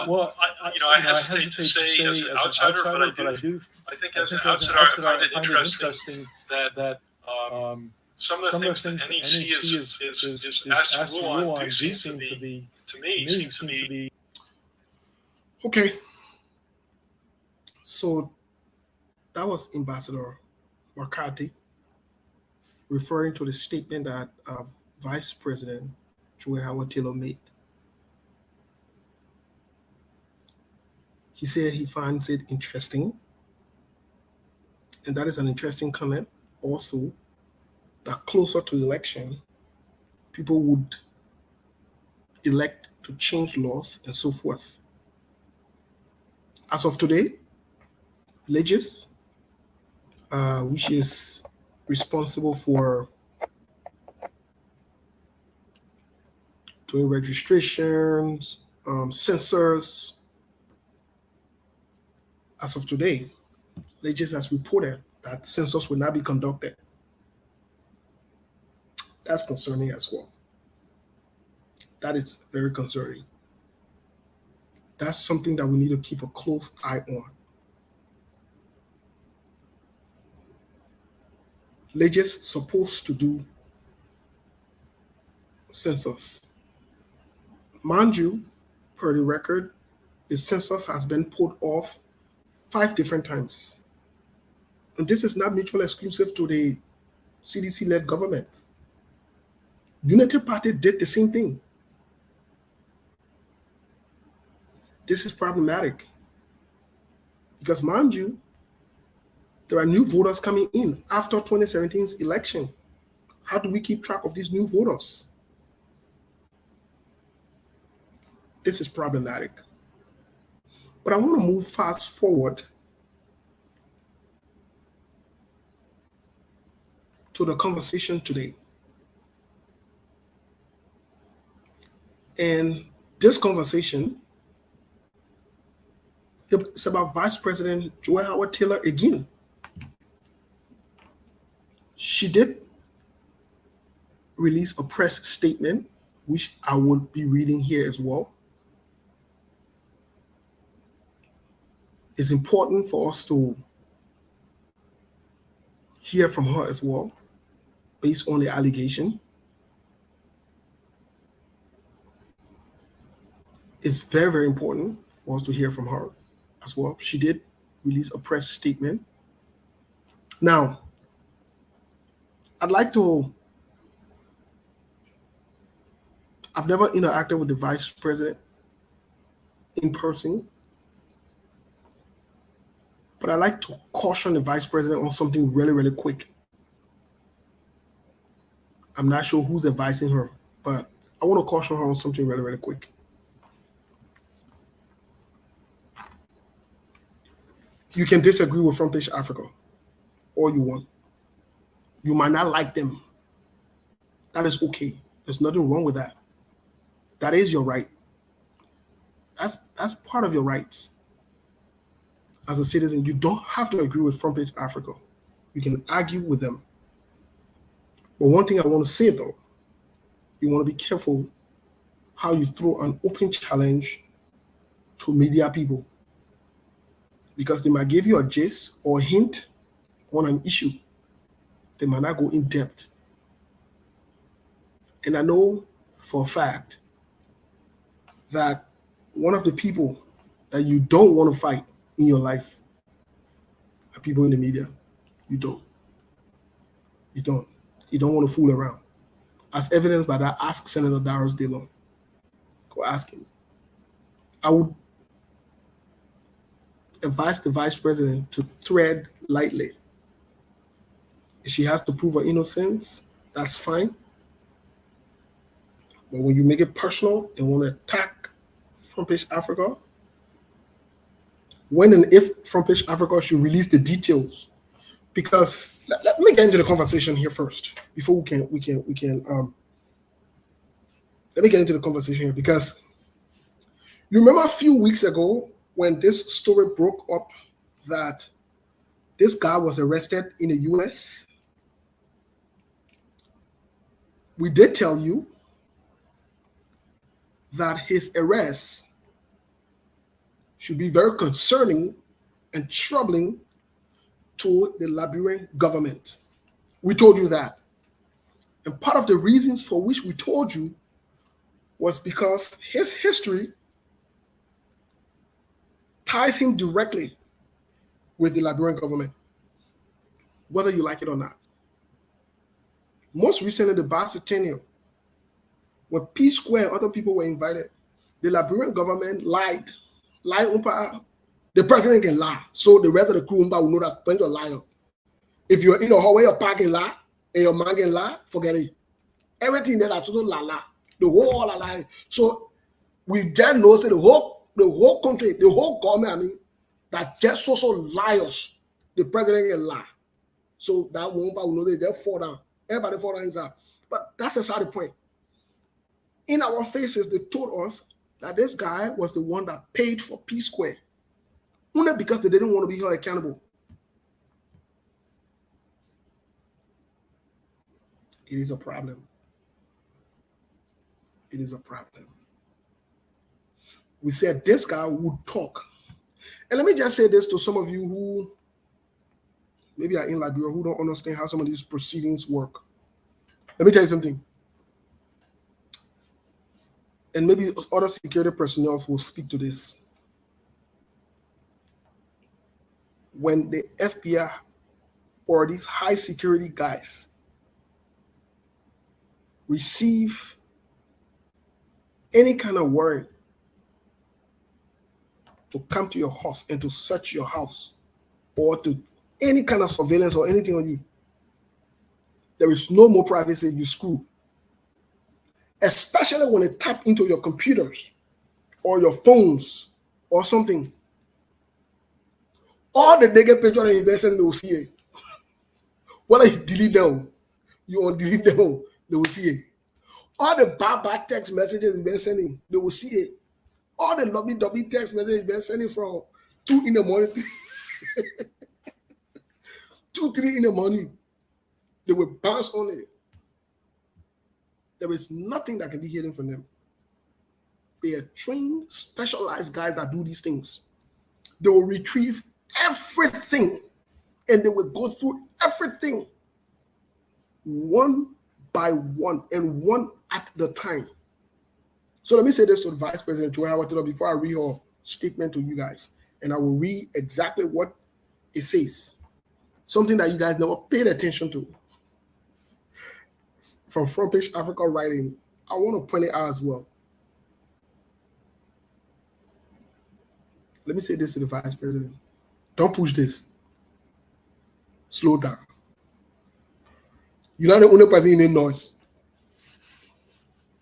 Well, I hesitate to say as an outsider, but I think as an outsider, I find it interesting that some of the things that NEC is asked to rule on do seem to be. Okay. So that was Ambassador McCarthy referring to the statement that Vice President Joy Howard Taylor made. He said he finds it interesting, and that is an interesting comment also, that closer to election, people would elect to change laws and so forth. As of today, Legis, which is responsible for doing registrations, censors, as of today, Legis has reported that census will not be conducted. That's concerning as well. That is very concerning. That's something that we need to keep a close eye on. Legis supposed to do census. Mind you, per the record, the census has been put off 5 different times. And this is not mutually exclusive to the CDC-led government. Unity Party did the same thing. This is problematic because, mind you, there are new voters coming in after 2017's election. How do we keep track of these new voters? This is problematic. But I want to move fast forward to the conversation today. And this conversation, it's about Vice President Joy Howard Taylor again. She did release a press statement, which I will be reading here as well. It's important for us to hear from her as well, based on the allegation. It's very, very important for us to hear from her as well. She did release a press statement. Now, I've never interacted with the vice president in person, but I'd like to caution the vice president on something really, really quick. I'm not sure who's advising her, but I want to caution her on something really, really quick. You can disagree with Front Page Africa all you want. You might not like them. That is okay. There's nothing wrong with that. That is your right. That's part of your rights. As a citizen, you don't have to agree with Front Page Africa. You can argue with them. But one thing I want to say though, you want to be careful how you throw an open challenge to media people, because they might give you a gist or a hint on an issue. They might not go in depth. And I know for a fact that one of the people that you don't want to fight in your life are people in the media. You don't. You don't. You don't want to fool around. As evidenced by that, ask Senator Darius Dillon. Go ask him. I would advise the vice president to tread lightly. If she has to prove her innocence, that's fine. But when you make it personal and want to attack Front Page Africa, when and if Front Page Africa should release the details, because let me get into the conversation here first before we can let me get into the conversation here, because you remember a few weeks ago when this story broke up that this guy was arrested in the US. We did tell you that his arrest should be very concerning and troubling to the Liberian government. We told you that. And part of the reasons for which we told you was because his history ties him directly with the Liberian government, whether you like it or not. Most recently, the bicentennial, when P Square and other people were invited, the Liberian government lied. The president can lie, so the rest of the crew will know that plenty of liar. If you're in a hallway or parking lot and your man can lie, forget it. Everything that is also lie. The whole lie. So we just know say the whole country, the whole government, that just so liars, the president can lie. So that one will know they fall down. Everybody fall down inside. But that's a side point. In our faces, they told us that this guy was the one that paid for P Square. Only because they didn't want to be held accountable. It is a problem. It is a problem. We said this guy would talk. And let me just say this to some of you who maybe are in Liberia who don't understand how some of these proceedings work. Let me tell you something. And maybe other security personnel will speak to this. When the FBI or these high security guys receive any kind of warrant to come to your house and to search your house or to any kind of surveillance or anything on you, there is no more privacy. You screw. Especially when they tap into your computers or your phones or something. All the nigga picture that you invest in, they will see it. Whether you delete them, you won't delete them, they will see it. All the bad text messages you've been sending, they will see it. All the lovely text messages you've been sending from 2 in the morning, 2, 3 in the morning, they will bounce on it. There is nothing that can be hidden from them. They are trained, specialized guys that do these things. They will retrieve everything and they will go through everything one by one and one at the time. So let me say this to the Vice President Joy Howard before I read her statement to you guys. And I will read exactly what it says. Something that you guys never paid attention to. From Front Page Africa writing, I want to point it out as well. Let me say this to the Vice President. Don't push this. Slow down. You're not the only person in the noise.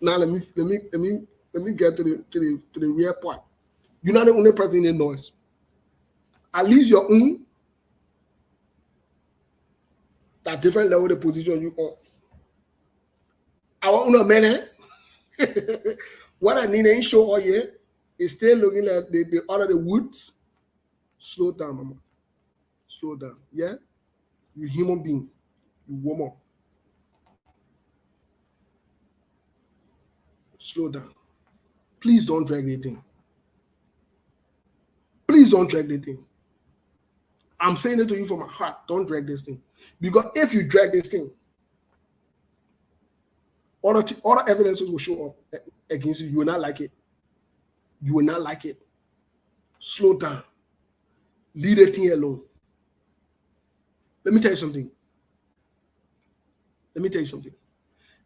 Now let me get to the real part. You're not the only person in the noise. At least your own, that different level of position you on. I want to man. What I need ain't show all yet. Is still looking at the other the woods. Slow down, mama. Slow down. Yeah? You're a human being. You woman. Slow down. Please don't drag the thing. Please don't drag the thing. I'm saying it to you from my heart. Don't drag this thing. Because if you drag this thing, other evidences will show up against you. You will not like it. You will not like it. Slow down. Leave the thing alone. Let me tell you something.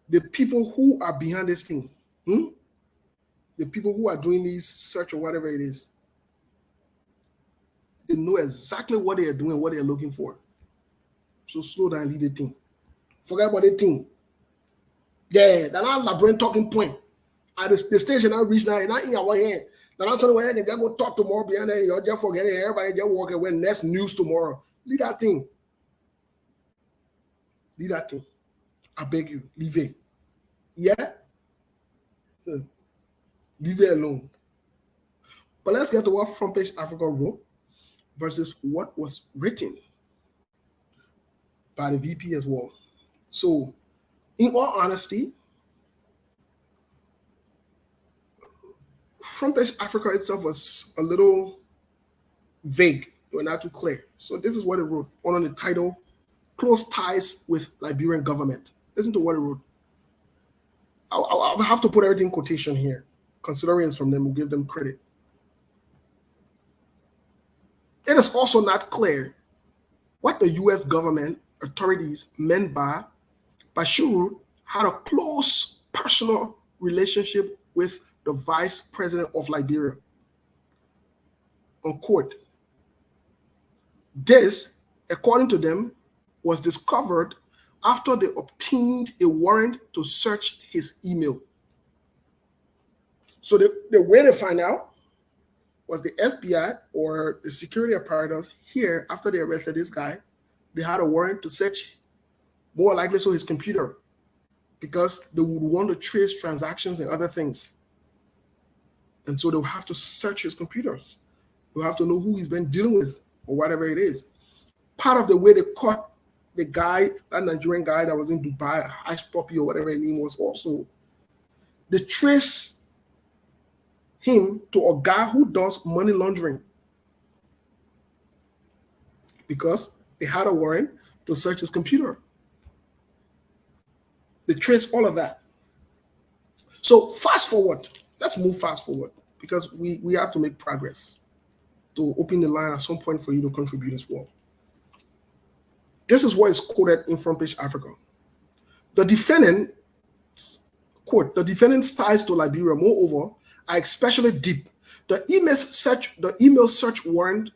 The people who are behind this thing, the people who are doing this search or whatever it is, they know exactly what they are doing, what they are looking for. So slow down, lead the thing. Forget about the thing. Yeah, that's not labyrinth talking point. At the station I reach now, not in our hand. Then I'm saying, well, they go talk tomorrow behind there. You're just forgetting everybody just walk away. Next news tomorrow. Leave that thing. Leave that thing. I beg you, leave it. Yeah? Leave it alone. But let's get to what Front Page Africa wrote versus what was written by the VP as well. So, in all honesty, Front Page Africa itself was a little vague. They were not too clear. So this is what it wrote on the title, Close Ties with Liberian Government. Listen to what it wrote. I'll have to put everything in quotation here. Considering it's from them, we'll give them credit. It is also not clear what the U.S. government authorities meant by Bashir had a close personal relationship with the vice president of Liberia. Unquote. This, according to them, was discovered after they obtained a warrant to search his email. So the way they find out was the FBI or the security apparatus here, after they arrested this guy, they had a warrant to search, more likely so, his computer, because they would want to trace transactions and other things. And so they'll have to search his computers. They'll have to know who he's been dealing with or whatever it is. Part of the way they caught the guy, that Nigerian guy that was in Dubai, Hash Puppy or whatever his name was, also they trace him to a guy who does money laundering, because they had a warrant to search his computer. They trace all of that. So fast forward. Let's move fast forward, because we have to make progress to open the line at some point for you to contribute as well. This is what is quoted in Front Page Africa. The defendant, quote, the defendant's ties to Liberia, moreover, are especially deep. The email search warrant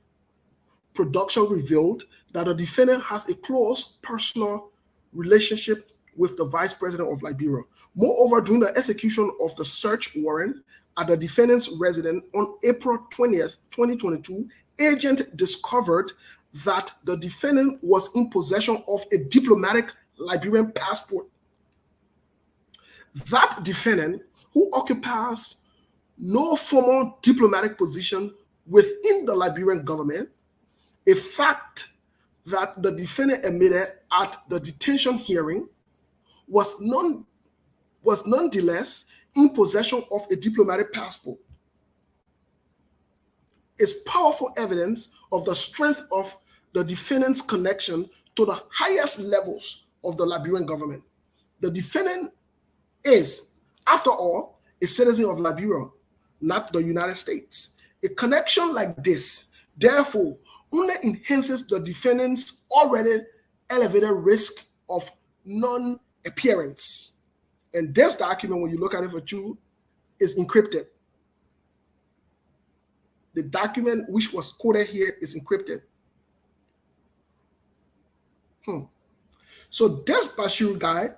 production revealed that the defendant has a close personal relationship with the vice president of Liberia. Moreover, during the execution of the search warrant at the defendant's residence on April 20th, 2022, agent discovered that the defendant was in possession of a diplomatic Liberian passport. That defendant, who occupies no formal diplomatic position within the Liberian government, a fact that the defendant admitted at the detention hearing, was nonetheless in possession of a diplomatic passport. It's powerful evidence of the strength of the defendant's connection to the highest levels of the Liberian government. The defendant is, after all, a citizen of Liberia, not the United States. A connection like this, therefore, only enhances the defendant's already elevated risk of non-appearance. And this document, when you look at it for you, is encrypted. The document which was quoted here is encrypted. So this Bashir guy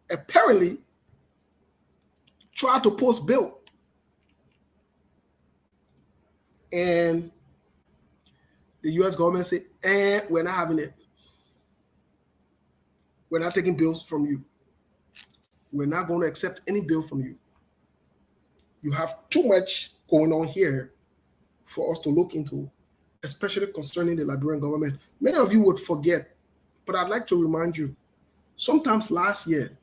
apparently tried to post bail. And the US government said, we're not having it. We're not taking bills from you. We're not going to accept any bill from you. You have too much going on here for us to look into, especially concerning the Liberian government. Many of you would forget, but I'd like to remind you, sometimes last year,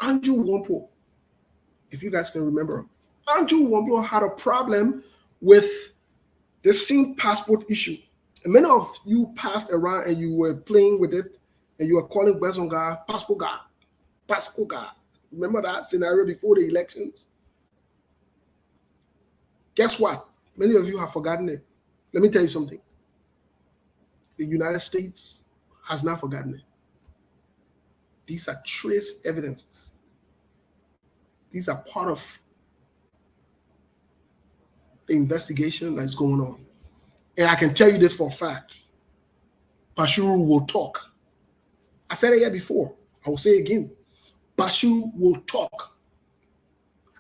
Andrew Wampo, if you guys can remember, Andrew Womblo had a problem with the same passport issue. And many of you passed around and you were playing with it and you were calling Besonga passport guy, passport guy. Remember that scenario before the elections? Guess what? Many of you have forgotten it. Let me tell you something. The United States has not forgotten it. These are trace evidences. These are part of the investigation that's going on. And I can tell you this for a fact. Bashir will talk. I said it here before. I will say it again. Bashir will talk.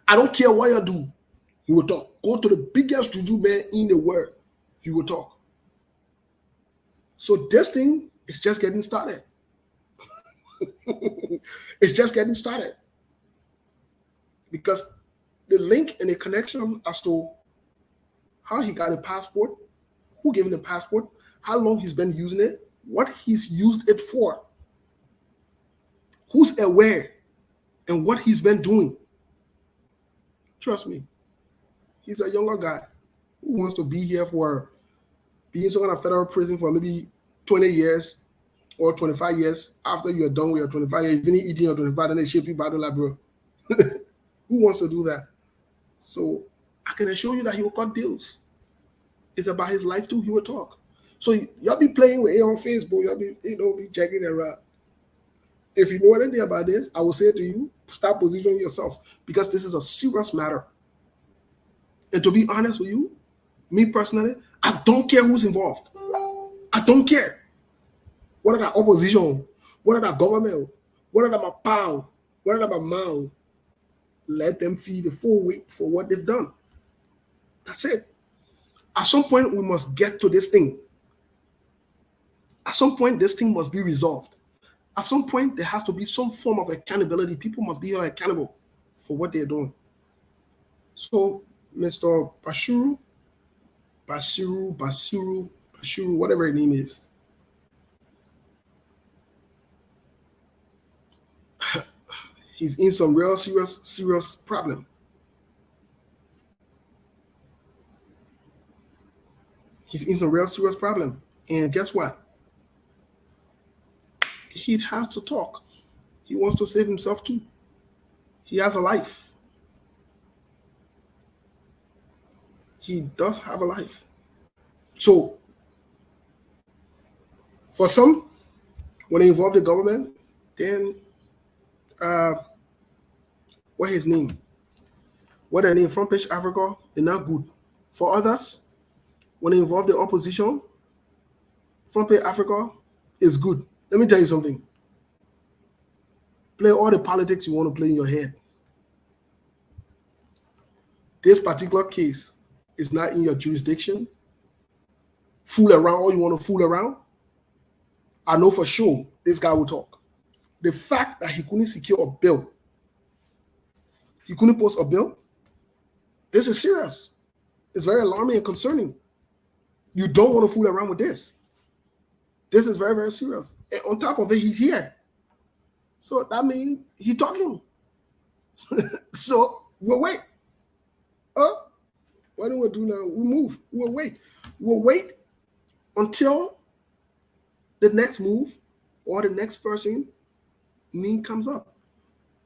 I don't care what you do. He will talk. Go to the biggest juju man in the world. He will talk. So this thing is just getting started. It's just getting started. Because the link and the connection as to how he got a passport, who gave him the passport, how long he's been using it, what he's used it for, who's aware, and what he's been doing. Trust me, he's a younger guy who wants to be here for being in some kind of federal prison for maybe 20 years or 25 years. After you're done with your 25 years, you finish eating your 25, then they ship you back to like, bro. Who wants to do that? So I can assure you that he will cut deals. It's about his life too. He will talk. So y'all be playing with it on Facebook. Y'all be checking it around. If you know anything about this, I will say to you, start positioning yourself because this is a serious matter. And to be honest with you, me personally, I don't care who's involved. I don't care. Whether the opposition, whether the government, whether the Mapao, whether the Mao, let them feel the full weight for what they've done. That's it. At some point, we must get to this thing. At some point, this thing must be resolved. At some point, there has to be some form of accountability. People must be held accountable for what they're doing. So, Mr. Bashir, whatever his name is, he's in some real serious problem. He's in some real serious problem. And guess what? He'd have to talk. He wants to save himself too. He has a life. He does have a life. So, for some, when they involve the government, then what his name? What their name? Front Page Africa, they're not good. For others, when they involve the opposition, Front Page Africa is good. Let me tell you something. Play all the politics you want to play in your head. This particular case is not in your jurisdiction. Fool around all you want to fool around. I know for sure this guy will talk. The fact that he couldn't secure a bill, he couldn't post a bill, this is serious. It's very alarming and concerning. You don't want to fool around with this. This is very, very serious. And on top of it, he's here. So that means he's talking. So we'll wait. What do we do now? We move. We'll wait. We'll wait until the next move or the next person name comes up.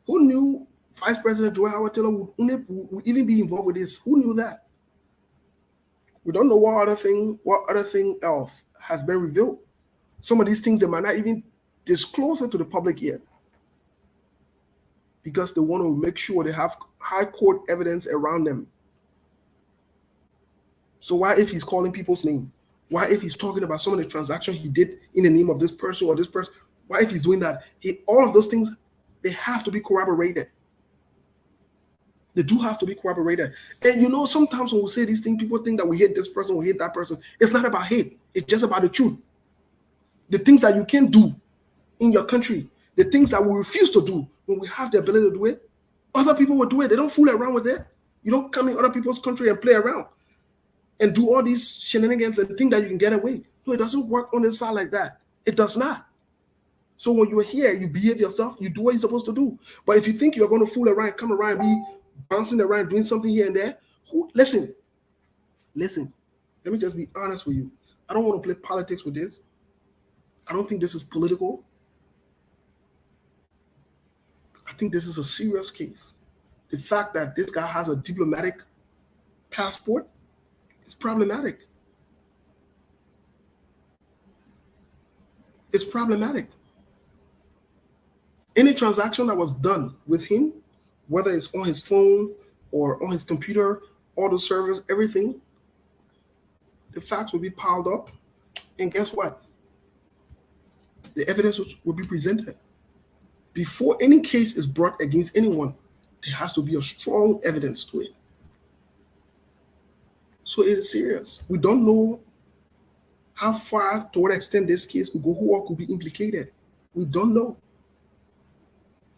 Who knew Vice President Joe Howard Taylor would even be involved with this? Who knew that? We don't know what other thing else has been revealed. Some of these things they might not even disclose it to the public yet because they want to make sure they have high court evidence around them. So why if he's calling people's name? Why if he's talking about some of the transactions he did in the name of this person or this person? Why if he's doing that? All of those things, they have to be corroborated. They do have to be corroborated. And you know, sometimes when we say these things, people think that we hate this person, we hate that person. It's not about hate. It's just about the truth. The things that you can do in your country, the things that we refuse to do when we have the ability to do it, other people will do it. They don't fool around with it. You don't come in other people's country and play around and do all these shenanigans and think that you can get away. No, it doesn't work on this side like that. It does not. So when you're here, you behave yourself, you do what you're supposed to do. But if you think you're going to fool around, come around and be bouncing around, doing something here and there. Listen. Let me just be honest with you. I don't want to play politics with this. I don't think this is political. I think this is a serious case. The fact that this guy has a diplomatic passport is problematic. It's problematic. Any transaction that was done with him, whether it's on his phone or on his computer, all the servers, everything, the facts will be piled up. And guess what? The evidence will be presented. Before any case is brought against anyone, there has to be a strong evidence to it. So it is serious. We don't know how far, to what extent this case could go, who all could be implicated. We don't know.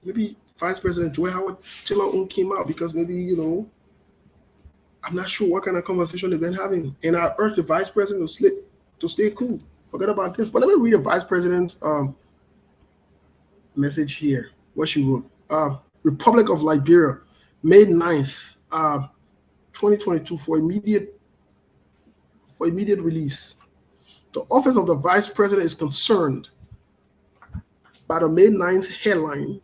Maybe Vice President Joy Howard Taylor came out because maybe, I'm not sure what kind of conversation they've been having. And I urge the Vice President to stay cool. Forget about this. But let me read the Vice President's message here. What she wrote. Republic of Liberia, May 9th, 2022, for immediate release. The office of the Vice President is concerned by the May 9th headline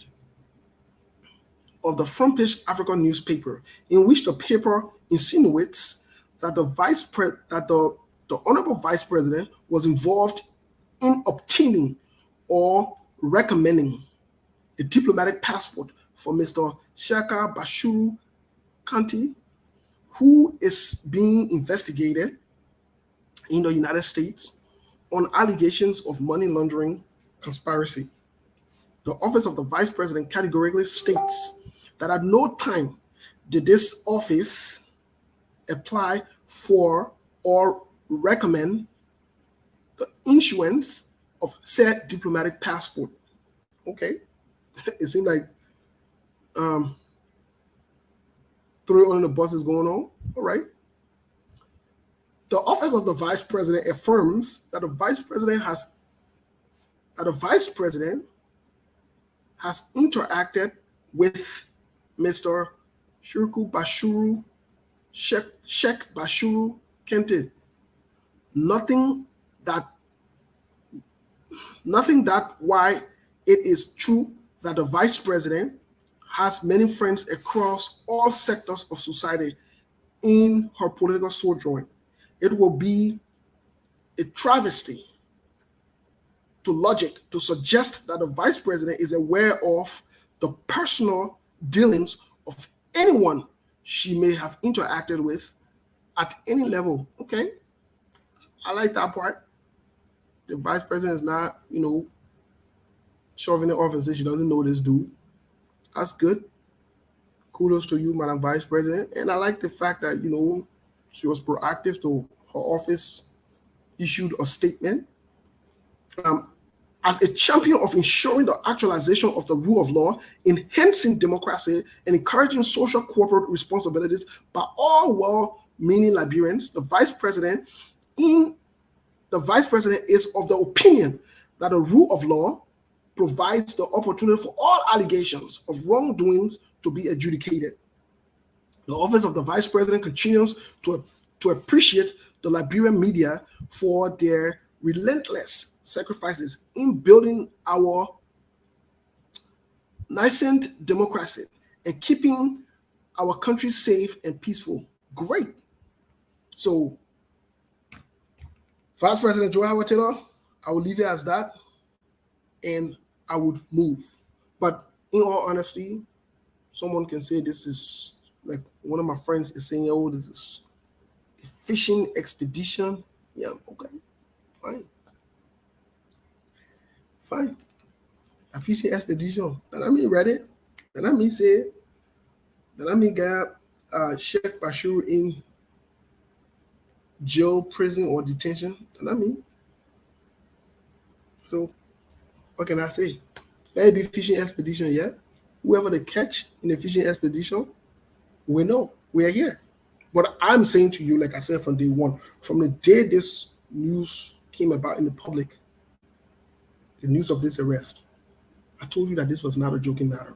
of the front page African newspaper, in which the paper insinuates that the Honorable Vice President was involved in obtaining or recommending a diplomatic passport for Mr. Shaka Bashuru Kanti, who is being investigated in the United States on allegations of money laundering conspiracy. The office of the Vice President categorically states that at no time did this office apply for or recommend the issuance of said diplomatic passport. Okay. It seemed like throwing on the bus is going on. All right. The office of the Vice President affirms that the Vice President has interacted with Mr. Shirku Bashuru, Sheikh Bashuru Kente. Nothing that why it is true that the Vice President has many friends across all sectors of society in her political sojourn. It will be a travesty to logic to suggest that the Vice President is aware of the personal dealings of anyone she may have interacted with at any level. Okay, I like that part. The Vice President is not, shoving it off and say she doesn't know this dude. That's good. Kudos to you, Madam Vice President. And I like the fact that, she was proactive to her office issued a statement. As a champion of ensuring the actualization of the rule of law, enhancing democracy, and encouraging social corporate responsibilities by all well-meaning Liberians, the Vice President is of the opinion that the rule of law provides the opportunity for all allegations of wrongdoings to be adjudicated. The office of the Vice President continues to appreciate the Liberian media for their relentless sacrifices in building our nascent democracy and keeping our country safe and peaceful. Great. So, Vice President Joe Howard Taylor, I will leave it as that, and I would move. But in all honesty, someone can say this is, like one of my friends is saying, oh, this is a fishing expedition. Yeah, okay, fine. A fishing expedition. That I mean read it. That I mean say. That I mean got Sheikh Bashir in jail, prison, or detention. That I mean. So, what can I say? Let it be fishing expedition, yeah? Whoever they catch in the fishing expedition, we know. We are here. But I'm saying to you, like I said from day one, from the day this news came about in the public, the news of this arrest, I told you that this was not a joking matter.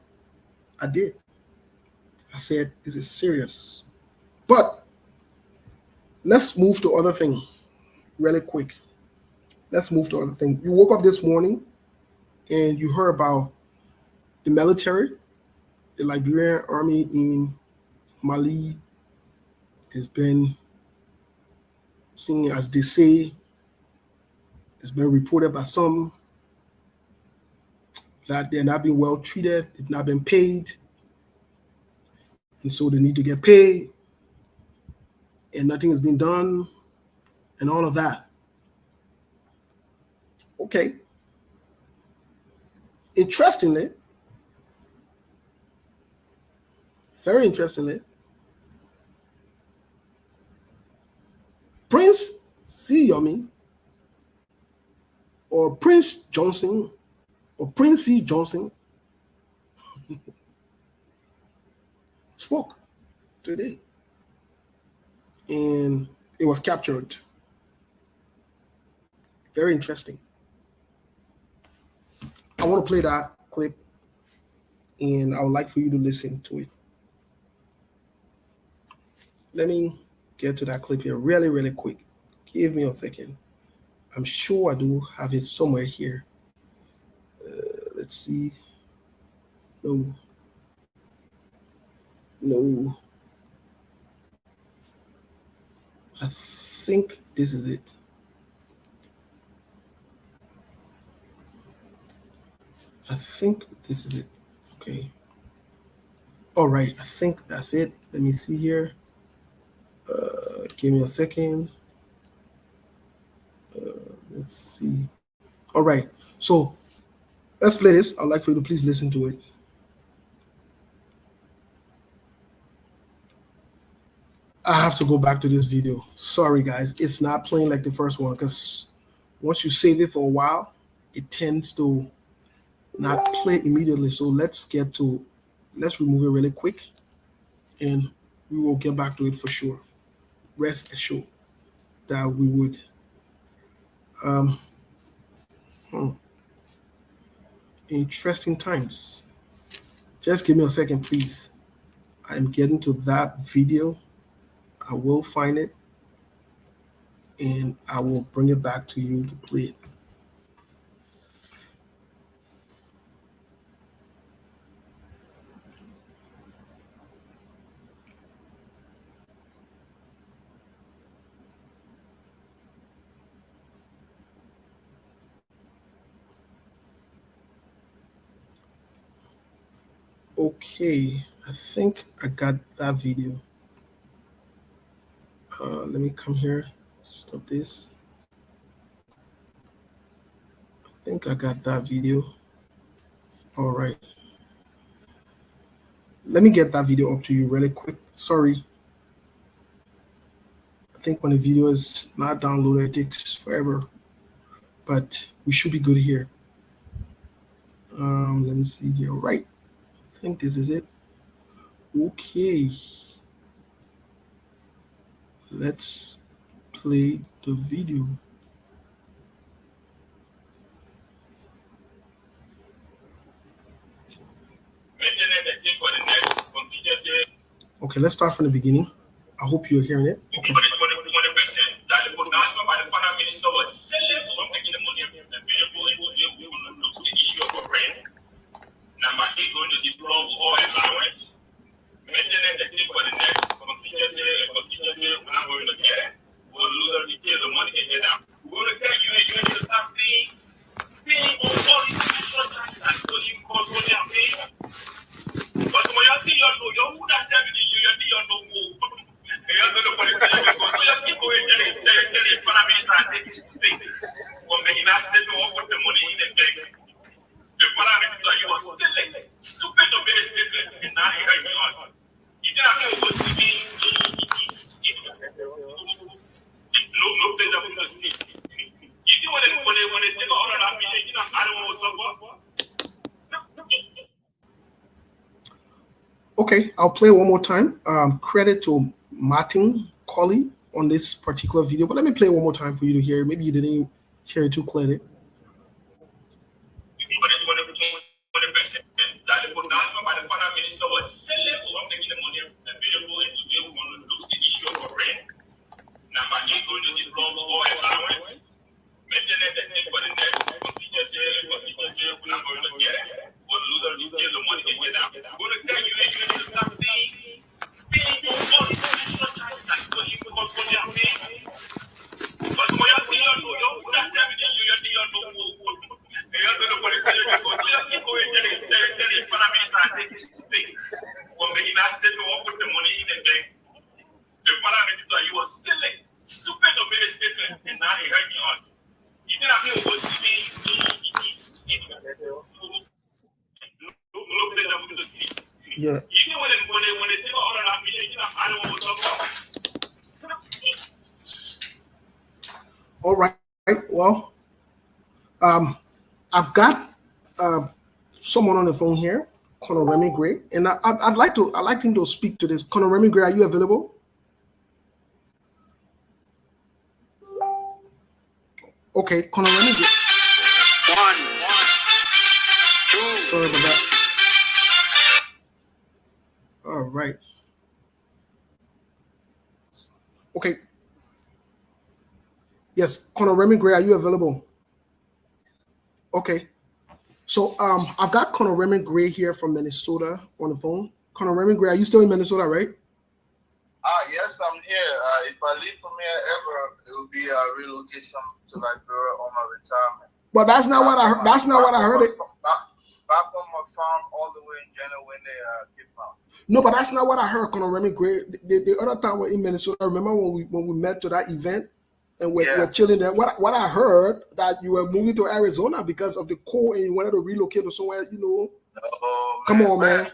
I did. I said, this is serious. But let's move to other thing really quick. Let's move to other thing. You woke up this morning and you heard about the military, the Liberian army in Mali has been seen, as they say, it's been reported by some that they're not being well treated, they've not been paid, and so they need to get paid, and nothing has been done, and all of that. Okay. Interestingly, very interestingly, Prince Yomi or Prince Johnson or Prince C. Johnson spoke today, and it was captured. Very interesting. I want to play that clip, and I would like for you to listen to it. Let me get to that clip here really, really quick. Give me a second. I'm sure I do have it somewhere here. Let's see. No. I think this is it. Okay. All right. I think that's it. Let me see here. Give me a second. Let's see. All right. So let's play this. I'd like for you to please listen to it. I have to go back to this video. Sorry, guys. It's not playing like the first one because once you save it for a while, it tends to not play immediately. So let's remove it really quick and we will get back to it for sure. Rest assured that we would. Interesting times. Just give me a second, please. I'm getting to that video. I will find it and I will bring it back to you to play it. Okay, I think I got that video. Let me come here, stop this. I think I got that video. All right. Let me get that video up to you really quick. Sorry. I think when the video is not downloaded, it takes forever, but we should be good here. Let me see here. All right. I think this is it. Okay. Let's play the video. Okay, let's start from the beginning. I hope you're hearing it. Okay. Okay, I'll play one more time. Credit to Martin Colley on this particular video, but let me play one more time for you to hear. Maybe you didn't hear it too clearly. Yeah. All right. Well, I've got someone on the phone here, Conor Remy Gray, and I'd like him to speak to this. Conor Remy Gray, are you available? Okay, Conor Remy Gray. Sorry about that. All right. Okay. Yes, Conor Remy Gray, are you available? Okay. So I've got Conor Remy Gray here from Minnesota on the phone. Conor Remy Gray, are you still in Minnesota, right? Yes, I'm here. If I leave from here ever, it will be a relocation to Liberia on my retirement. But that's not what I heard. That's not what I heard. Back on my farm, all the way in Jenna when they keep out. No, but that's not what I heard, Conor Remy Gray. The other time we're in Minnesota, remember when we met to that event and we're chilling there? What I heard that you were moving to Arizona because of the cold and you wanted to relocate to somewhere, Oh, Come on, man.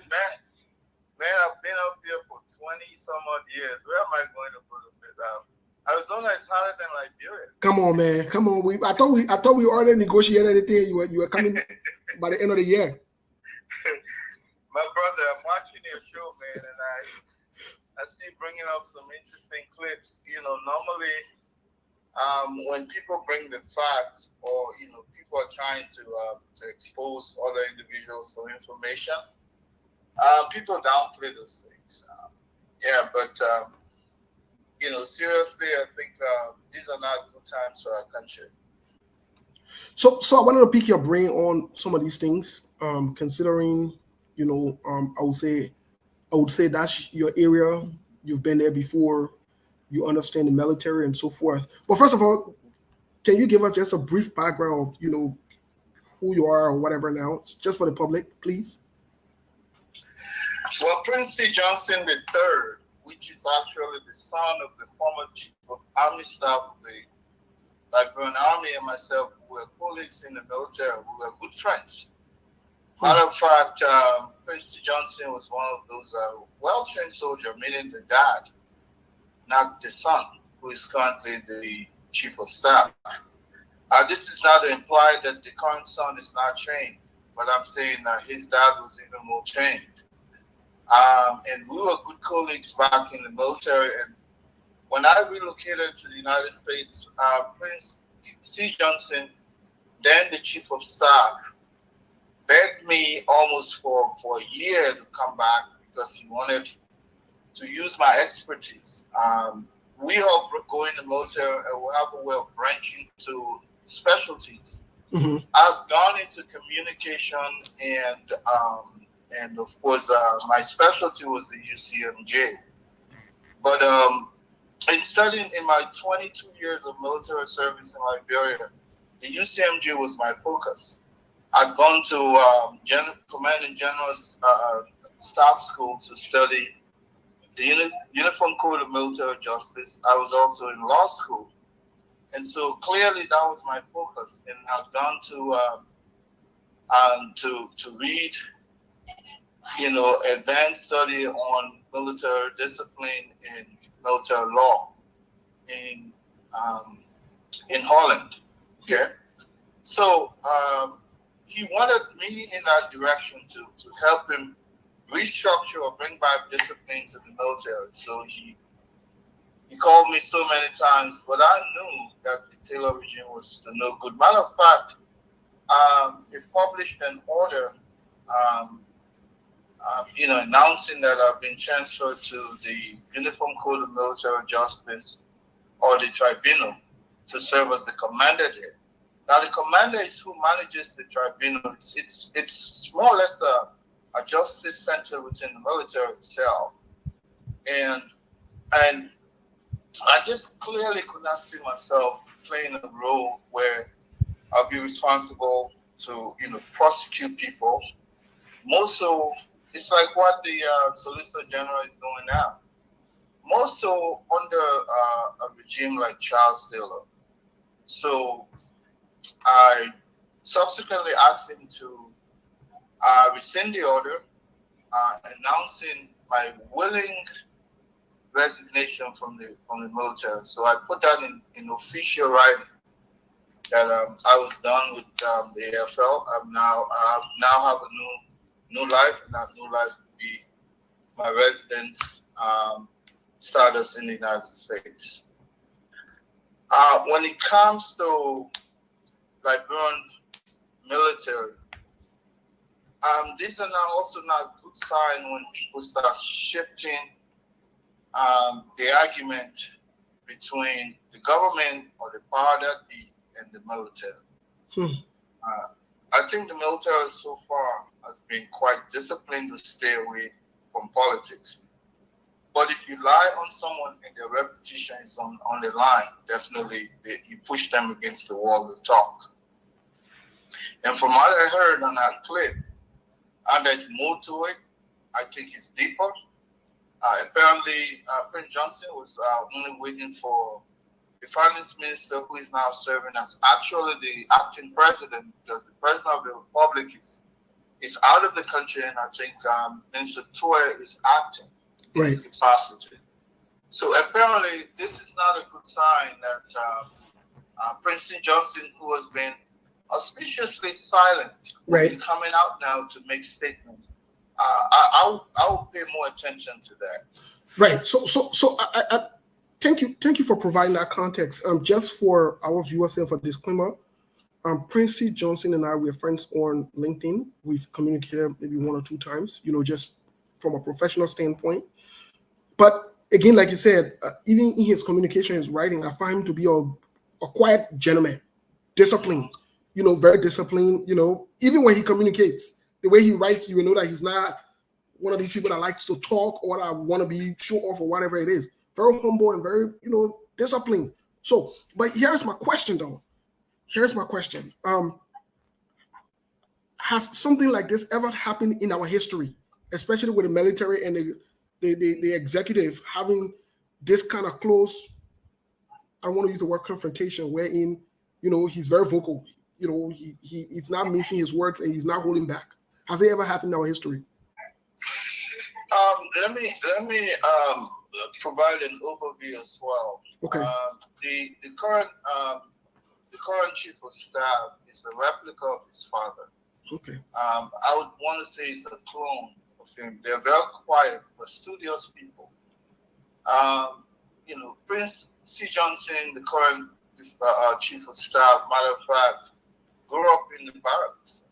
Man, I've been up here for 20 some odd years. Where am I going to put a bit out? Arizona is hotter than Liberia. Come on, man. Come on. I thought we already negotiated everything. You were coming by the end of the year. My brother, I'm watching your show, man, and I see you bringing up some interesting clips. Normally, when people bring the facts, or people are trying to expose other individuals to information, people downplay those things. But seriously, I think these are not good times for our country. So I wanted to pick your brain on some of these things, considering, I would say that's your area. You've been there before. You understand the military and so forth. But first of all, can you give us just a brief background of, who you are or whatever now, just for the public, please? Well, Prince C. Johnson III, which is actually the son of the former chief of army staff of the Liberian Army, and myself, we were colleagues in the military. We were good friends. Matter of fact, Prince C. Johnson was one of those well-trained soldiers, meaning the dad, not the son, who is currently the chief of staff. This is not to imply that the current son is not trained, but I'm saying his dad was even more trained. And we were good colleagues back in the military. And when I relocated to the United States, Prince C. Johnson, then the chief of staff, begged me almost for a year to come back because he wanted to use my expertise. We all go in the military and we have a way of branching to specialties. Mm-hmm. I've gone into communication and of course, my specialty was the UCMJ. But in studying in my 22 years of military service in Liberia, the UCMJ was my focus. I'd gone to Command and General's staff school to study the Uniform Code of Military Justice. I was also in law school. And so clearly that was my focus. And I've gone to read advanced study on military discipline and military law in Holland. Okay, so he wanted me in that direction to help him restructure or bring back discipline to the military. So he called me so many times, but I knew that the Taylor regime was to no good. Matter of fact, he published an order. Announcing that I've been transferred to the Uniform Code of Military Justice, or the tribunal, to serve as the commander there. Now, the commander is who manages the tribunal. It's more or less a justice center within the military itself. And I just clearly could not see myself playing a role where I'll be responsible to, prosecute people. More so, it's like what the Solicitor General is doing now. More so under a regime like Charles Taylor. So I subsequently asked him to rescind the order, announcing my willing resignation from the military. So I put that in official writing that I was done with the AFL. I now have a new life, and that new life will be my residence status in the United States. When it comes to Liberian military, these are also not good sign when people start shifting the argument between the government or the power that be and the military. I think the military so far has been quite disciplined to stay away from politics. But if you lie on someone and their reputation is on the line, definitely you push them against the wall to talk. And from what I heard on that clip, and there's more to it, I think it's deeper. Apparently, Prince Johnson was only waiting for the finance minister, who is now serving as actually the acting president, because the president of the republic is out of the country, and I think Minister Toye is acting in his capacity. So apparently, this is not a good sign that Prince Johnson, who has been auspiciously silent, will be coming out now to make statements. I will pay more attention to that. Right. So I thank you for providing that context. Just for our viewers here, for disclaimer, Prince Johnson and I, we're friends on LinkedIn. We've communicated maybe 1 or 2 times, just from a professional standpoint. But again, like you said, even in his communication, his writing, I find him to be a quiet gentleman, disciplined, very disciplined, even when he communicates, the way he writes, you will know that he's not one of these people that likes to talk or that want to be show off or whatever it is. Very humble and very, disciplined. So, but here's my question though. Here's my question. Has something like this ever happened in our history, especially with the military and the executive having this kind of close, I don't want to use the word confrontation, wherein, he's very vocal. He's not missing his words and he's not holding back. Has it ever happened in our history? Let me provide an overview as well. Okay. The current chief of staff is a replica of his father. Okay. I would want to say it's a clone of him. They're very quiet but studious people. Prince C. Johnson, the current chief of staff, matter of fact, grew up in the barracks.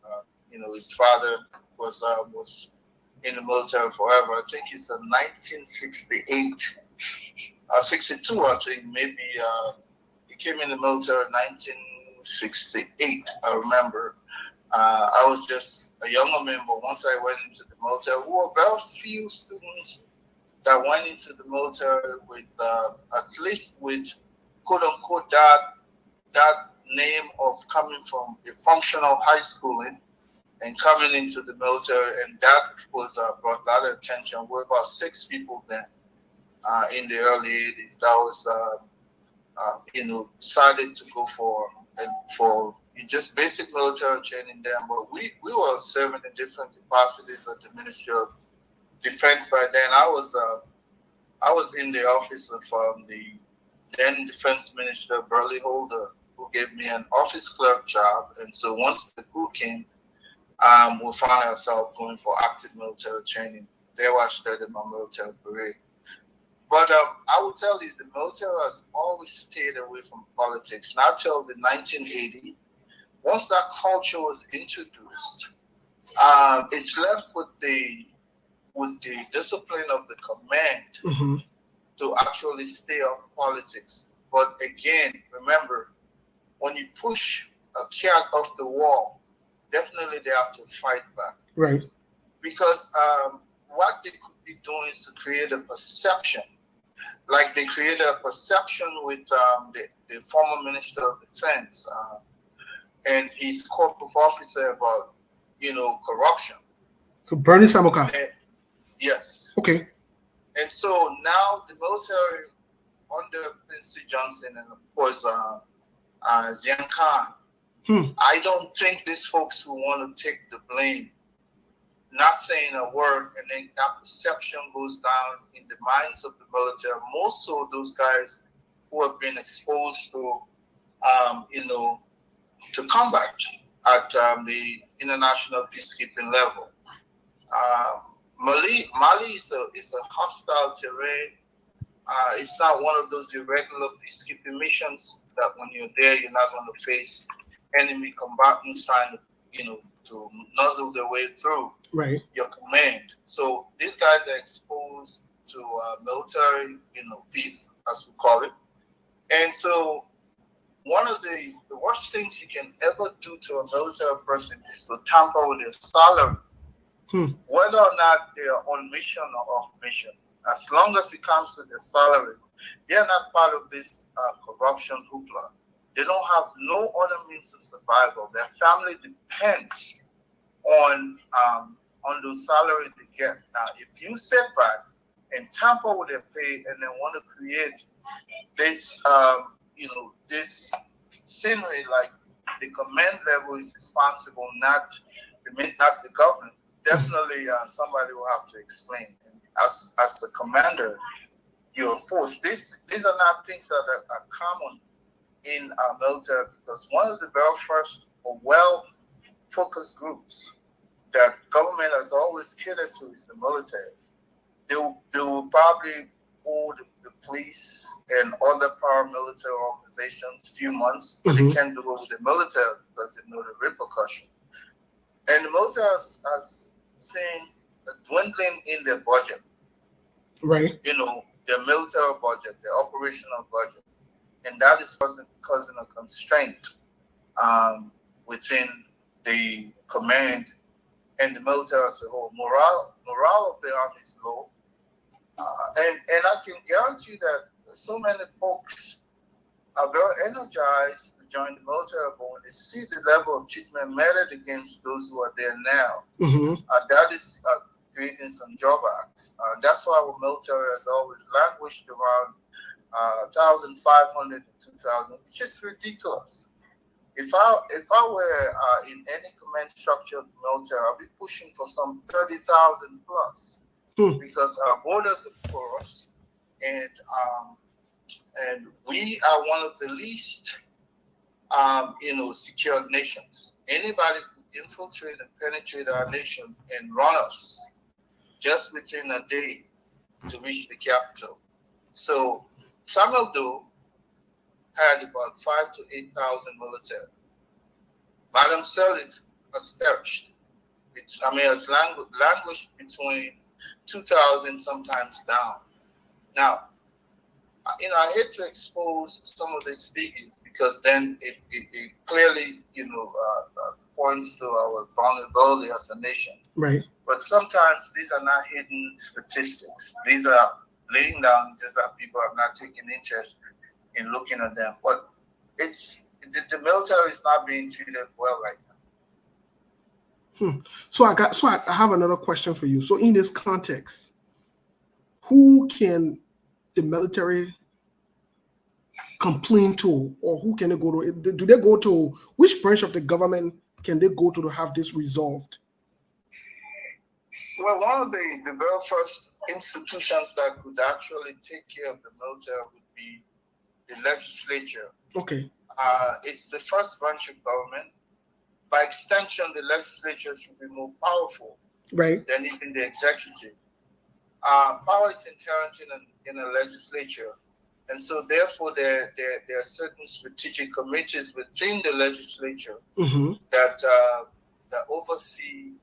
His father was in the military forever. I think it's in 1968, 62. I think maybe he came in the military in 1968. I remember. I was just a younger man, but once I went into the military, there were very few students that went into the military with at least with quote unquote that name of coming from a functional high schooling and coming into the military, and that was brought a lot of attention. We were about 6 people then in the early 80s. That was decided to go for just basic military training then. But we were serving in different capacities at the Ministry of Defense by then. I was in the office of the then Defense Minister Burley Holder, who gave me an office clerk job. And so once the coup came, we found ourselves going for active military training. There I started my military career. But I will tell you, the military has always stayed away from politics, not till the 1980s. Once that culture was introduced, it's left with the discipline of the command to actually stay off politics. But again, remember, when you push a cat off the wall, definitely they have to fight back. Right. Because what they could be doing is to create a perception. Like they created a perception with the former Minister of Defense and his corporate officer about, corruption. So Bernie Samoka. Yes. Okay. And so now the military under Prince Johnson and of course Zian Khan. I don't think these folks will want to take the blame, not saying a word, and then that perception goes down in the minds of the military. Most of those guys who have been exposed to, to combat at the international peacekeeping level. Mali is a hostile terrain. It's not one of those irregular peacekeeping missions that when you're there, you're not going to face enemy combatants trying to, to nuzzle their way through your command. So these guys are exposed to military, thief, as we call it. And so one of the worst things you can ever do to a military person is to tamper with their salary, whether or not they are on mission or off mission. As long as it comes to their salary, they are not part of this corruption hoopla. They don't have no other means of survival. Their family depends on those salaries they get. Now, if you sit back and tamper with their pay and then want to create this, this scenery like the command level is responsible, not the government, definitely somebody will have to explain. And as the commander, your force, these are not things that are common in our military, because one of the very first well-focused groups that government has always catered to is the military. They will probably owe the police and other paramilitary organizations a few months, but they can't do it with the military because they know the repercussion. And the military has seen a dwindling in their budget. Right. Their military budget, their operational budget. And that is causing a constraint within the command and the military as a whole. Morale of the army is low. And I can guarantee that so many folks are very energized to join the military, but when they see the level of treatment meted against those who are there now, that is creating some drawbacks. That's why our military has always languished around 1,500 to 2,000, which is ridiculous. If I were in any command structure of the military, I'll be pushing for some 30,000 plus, because our borders are porous, and we are one of the least, secured nations. Anybody could infiltrate and penetrate our nation and run us just within a day to reach the capital. So Samuel Doe had about 5,000 to 8,000 military. Madam Salif has perished. Has languished between 2,000, sometimes down. Now, I hate to expose some of these figures because then it clearly, points to our vulnerability as a nation. Right. But sometimes these are not hidden statistics. These are laying down just that people have not taken interest in looking at them. But the military is not being treated well right now. So I have another question for you. So in this context, who can the military complain to, or who can they go to? Do they go to, which branch of the government can they go to have this resolved? Well, one of the very first institutions that could actually take care of the military would be the legislature. Okay. It's the first branch of government. By extension, the legislature should be more powerful than even the executive. Power is inherent in a legislature. And so, therefore, there are certain strategic committees within the legislature that oversee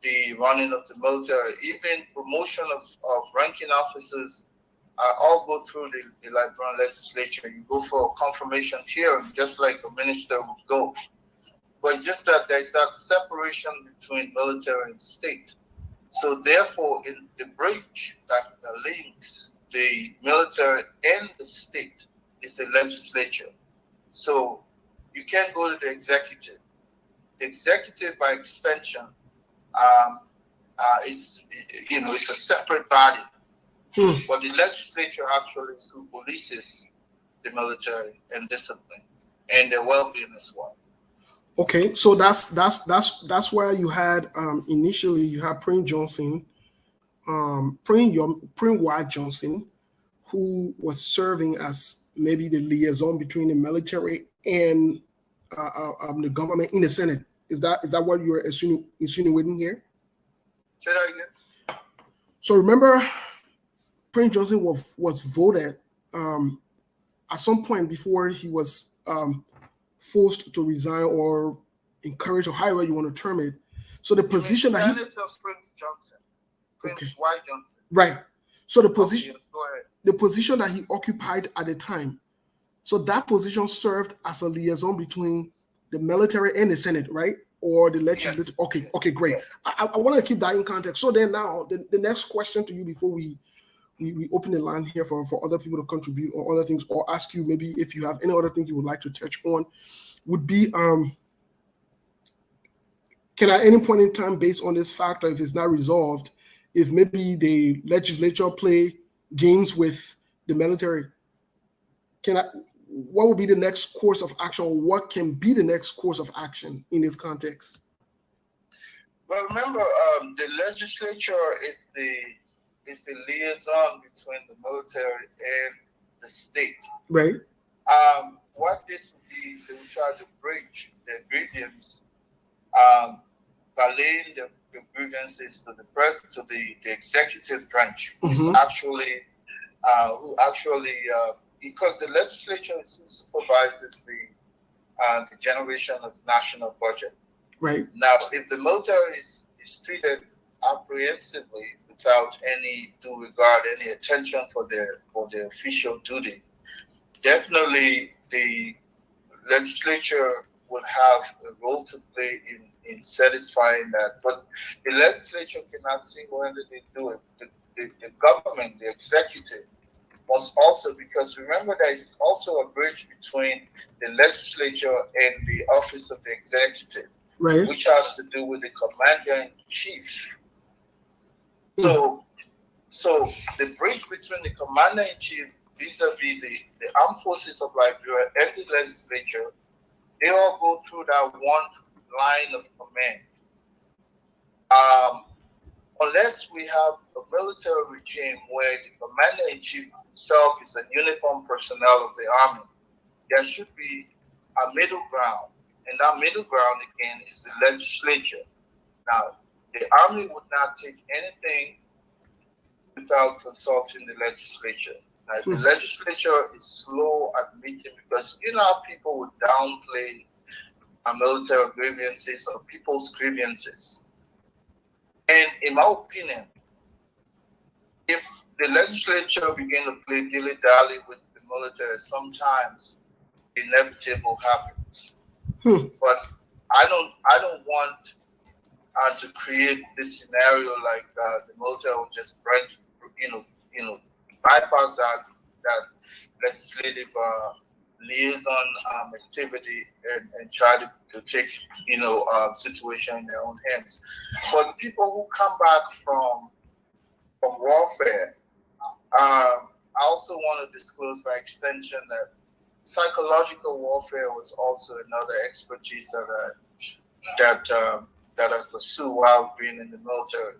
the running of the military. Even promotion of ranking officers all go through the Liberian legislature. You go for a confirmation hearing, just like a minister would go. But just that there's that separation between military and state. So therefore, in the bridge that links the military and the state is the legislature. So you can't go to the executive. The executive, by extension, is it's a separate body. But the legislature actually is who polices the military and discipline. and their well-being as well. Okay, so that's where you had initially you had Prince Johnson, Prince White Johnson, who was serving as maybe the liaison between the military and the government in the Senate. Is that what you're insinuating here? Say that again. So remember, Prince Johnson was voted at some point before he was forced to resign or encouraged, or however you want to term it. So the position that Senator Prince Johnson, Prince White Johnson, right? So the position, yes, go ahead. the position that he occupied at the time, so that position served as a liaison between the military and the Senate, right? Or the legislature. Yes. Okay, great. Yes. I want to keep that in context. So then now, the next question to you before we open the line here for other people to contribute or other things, or ask you maybe if you have any other things you would like to touch on, would be can at any point in time, based on this factor, if it's not resolved, if maybe the legislature play games with the military, what would be the next course of action, or what can be the next course of action in this context? Well, remember, the legislature is the liaison between the military and the state. Right. What this would be, they would try to bridge the grievances by laying the grievances to the executive branch, who actually because the legislature supervises the generation of the national budget. Right. Now, if the military is treated apprehensively without any due regard, any attention for their official duty, definitely the legislature would have a role to play in satisfying that. But the legislature cannot single-handedly do it. The government, the executive, must also, because remember there is also a bridge between the legislature and the office of the executive, right, which has to do with the commander-in-chief. So the bridge between the commander-in-chief vis-a-vis the armed forces of Liberia and the legislature, they all go through that one line of command. Unless we have a military regime where the commander-in-chief himself is a uniformed personnel of the army, there should be a middle ground. And that middle ground, again, is the legislature. Now, the army would not take anything without consulting the legislature. Now, if the legislature is slow at meeting, because how people would downplay military grievances or people's grievances. And in my opinion, if the legislature begin to play dilly-dally with the military, sometimes the inevitable happens. But I don't want to create this scenario like the military will just bypass that legislative liaison activity and try to take situation in their own hands. But people who come back from warfare, I also want to disclose by extension that psychological warfare was also another expertise that I pursue while being in the military.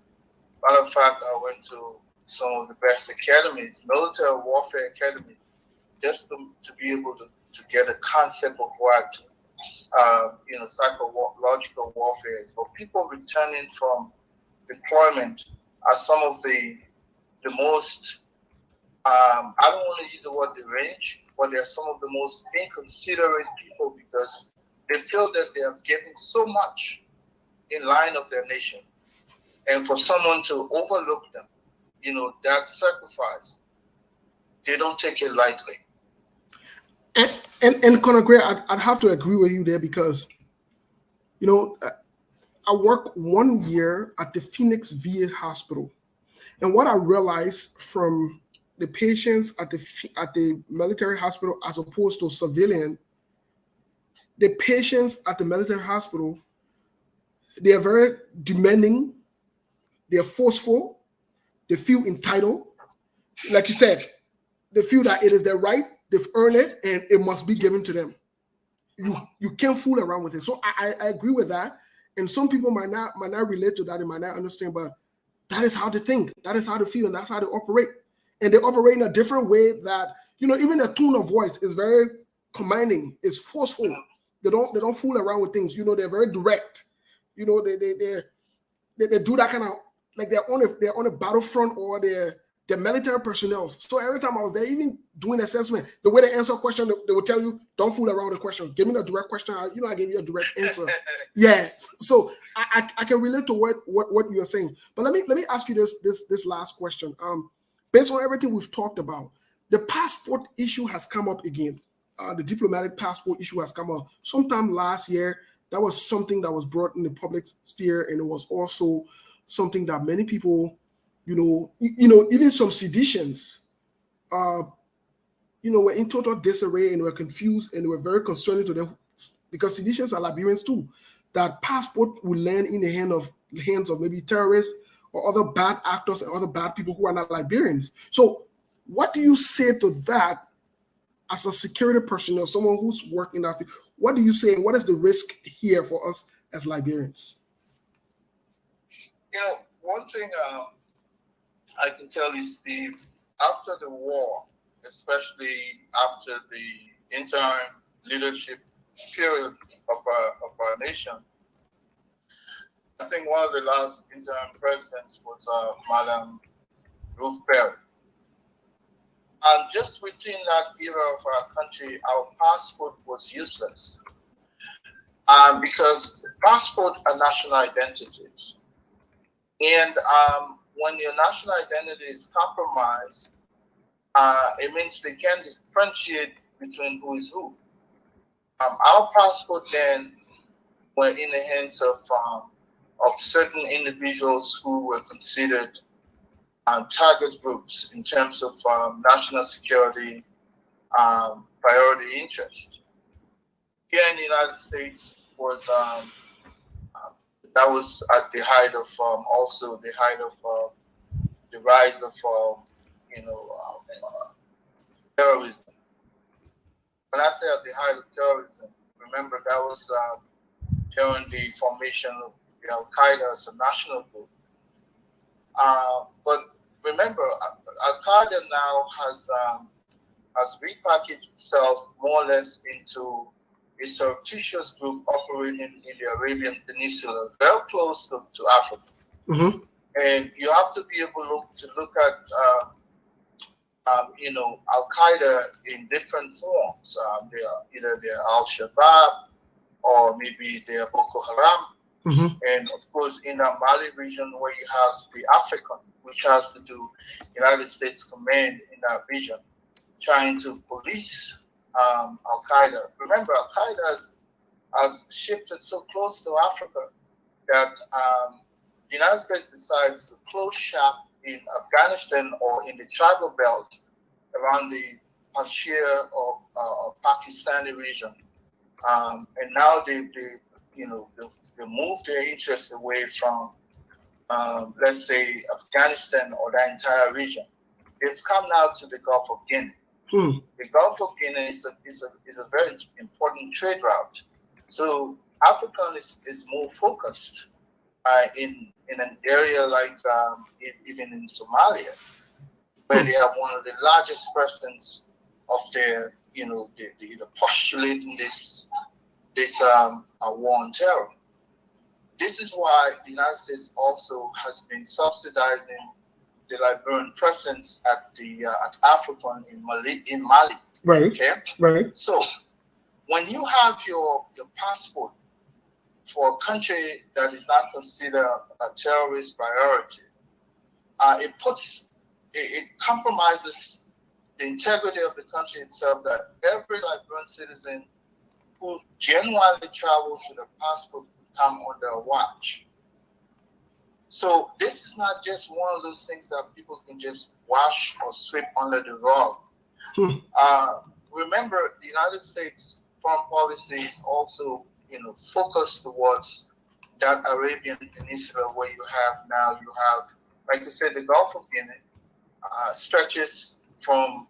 Matter of fact, I went to some of the best academies, military warfare academies, just to be able to get a concept of what psychological warfare is. But people returning from deployment are some of the most I don't want to use the word deranged, but they're some of the most inconsiderate people because they feel that they have given so much in line of their nation. And for someone to overlook them, that sacrifice, they don't take it lightly. And Conor Gray, I'd have to agree with you there because, I worked 1 year at the Phoenix VA hospital. And what I realized from the patients at the military hospital as opposed to civilian, the patients at the military hospital, they are very demanding, they are forceful, they feel entitled. Like you said, they feel that it is their right, they've earned it, and it must be given to them. you can't fool around with it. So I agree with that. And some people might not relate to that, they might not understand, but that is how they think, that is how they feel, and that's how they operate. And they operate in a different way that, even the tone of voice is very commanding, it's forceful. They don't fool around with things. They're very direct. They do that kind of, like they're on a battlefront, or they're military personnel. So every time I was there, even doing assessment, the way they answer a question, they will tell you, don't fool around with the question. Give me a direct question. I gave you a direct answer. Yeah. So I can relate to what you're saying. But let me ask you this last question. Based on everything we've talked about, the passport issue has come up again. The diplomatic passport issue has come up sometime last year. That was something that was brought in the public sphere, and it was also something that many people, even some seditionists, were in total disarray and were confused, and they were very concerning to them, because seditionists are Liberians too. That passport will land in the hands of maybe terrorists or other bad actors and other bad people who are not Liberians. So, what do you say to that? As a security personnel, someone who's working that field, what do you say? What is the risk here for us as Liberians? One thing I can tell you, Steve, after the war, especially after the interim leadership period of our nation, I think one of the last interim presidents was Madam Ruth Perry. And just within that era of our country, our passport was useless. Because passport are national identities. And when your national identity is compromised, it means they can't differentiate between who is who. Our passport then were in the hands of certain individuals who were considered target groups in terms of national security priority interest. Here in the United States was that was at the height of also the height of the rise of terrorism. When I say at the height of terrorism, remember that was during the formation of Al Qaeda as a national group. But remember, Al Qaeda now has repackaged itself more or less into a surreptitious group operating in the Arabian Peninsula, very close to Africa. Mm-hmm. And you have to be able to look at Al Qaeda in different forms. They're Al Shabaab, or maybe they're Boko Haram. Mm-hmm. And of course, in the Mali region, where you have the African, which has to do United States Command in that region, trying to police Al Qaeda. Remember, Al Qaeda has shifted so close to Africa that the United States decides to close shop in Afghanistan or in the tribal belt around the Panjshir or Pakistani region, and now they move their interests away from, let's say, Afghanistan or that entire region. They've come now to the Gulf of Guinea. The Gulf of Guinea is a very important trade route. So Africa is more focused in an area like even in Somalia, where they have one of the largest presence of their, the postulating this war on terror. This is why the United States also has been subsidizing the Liberian presence at African in Mali. Right. Okay. Right. So when you have your passport for a country that is not considered a terrorist priority, it compromises the integrity of the country itself, that every Liberian citizen who genuinely travels with a passport come under a watch. So this is not just one of those things that people can just wash or sweep under the rug. Remember, the United States foreign policy is also, focused towards that Arabian Peninsula, where you have, like I said, the Gulf of Guinea stretches from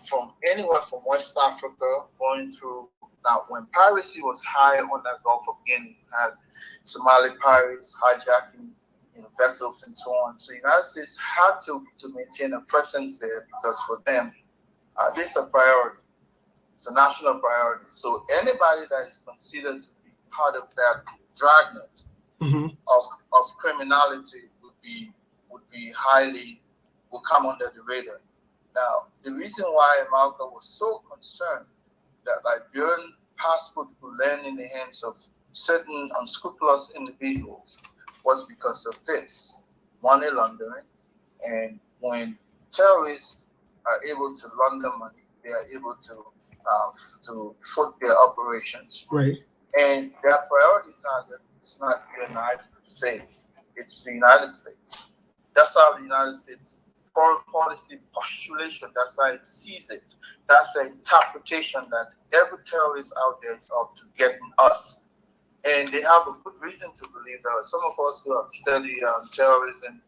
from anywhere from West Africa going through. Now, when piracy was high on the Gulf of Guinea, you had Somali pirates hijacking vessels and so on. So the United States had to maintain a presence there because for them, this is a priority. It's a national priority. So anybody that is considered to be part of that dragnet of criminality would come under the radar. Now, the reason why Malcolm was so concerned that Liberian passport would land in the hands of certain unscrupulous individuals was because of this money laundering. And when terrorists are able to launder money, they are able to foot their operations. Right. And their priority target is not the United States, it's the United States. That's how the United States foreign policy postulation, that's how it sees it. That's the interpretation that every terrorist out there is out to get us. And they have a good reason to believe that. Some of us who have studied terrorism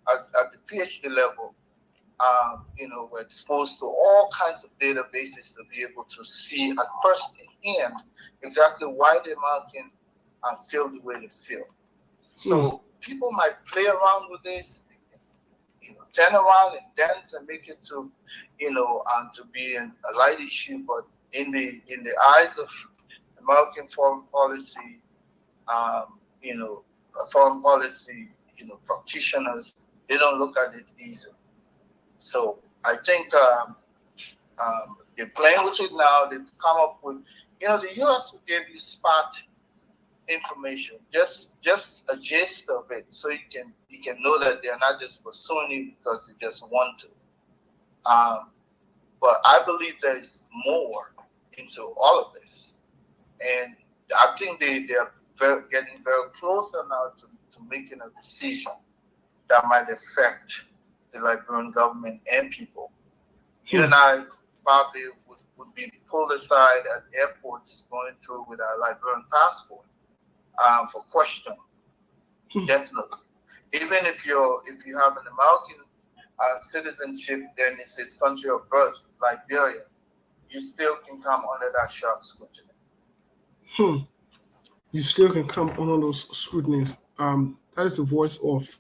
at the PhD level, were exposed to all kinds of databases to be able to see at first hand exactly why the Americans feel the way they feel. So people might play around with this, turn around and dance and make it to, to be a light issue, but in the eyes of American foreign policy, practitioners, they don't look at it easy. So I think they're playing with it now. They've come up with, the U.S. will give you spot information, just a gist of it, so you can know that they're not just pursuing you because they just want to. But I believe there's more into all of this, and I think they're getting very closer now to making a decision that might affect the Liberian government and people. You and I probably would be pulled aside at airports going through with our Liberian passport for questioning. Definitely. Even if you have an American citizenship, then it's his country of birth, Liberia, you still can come under that sharp scrutiny. You still can come under those scrutinies. That is the voice of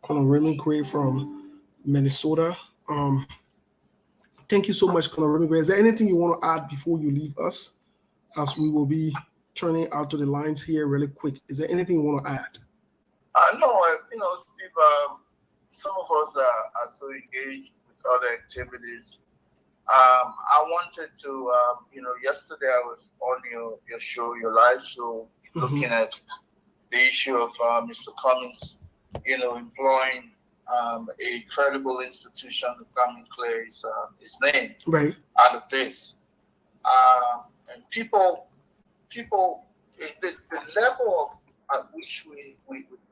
Colonel Raymond Gray from Minnesota. Thank you so much, Colonel Raymond Gray. Is there anything you want to add before you leave us, as we will be turning out to the lines here really quick? Is there anything you want to add? No, Steve, some of us are so engaged with other activities. I wanted to, yesterday I was on your show, your live show, looking at the issue of Mr. Cummings, employing a credible institution to come and clear his name out of this. And people, the level of at which we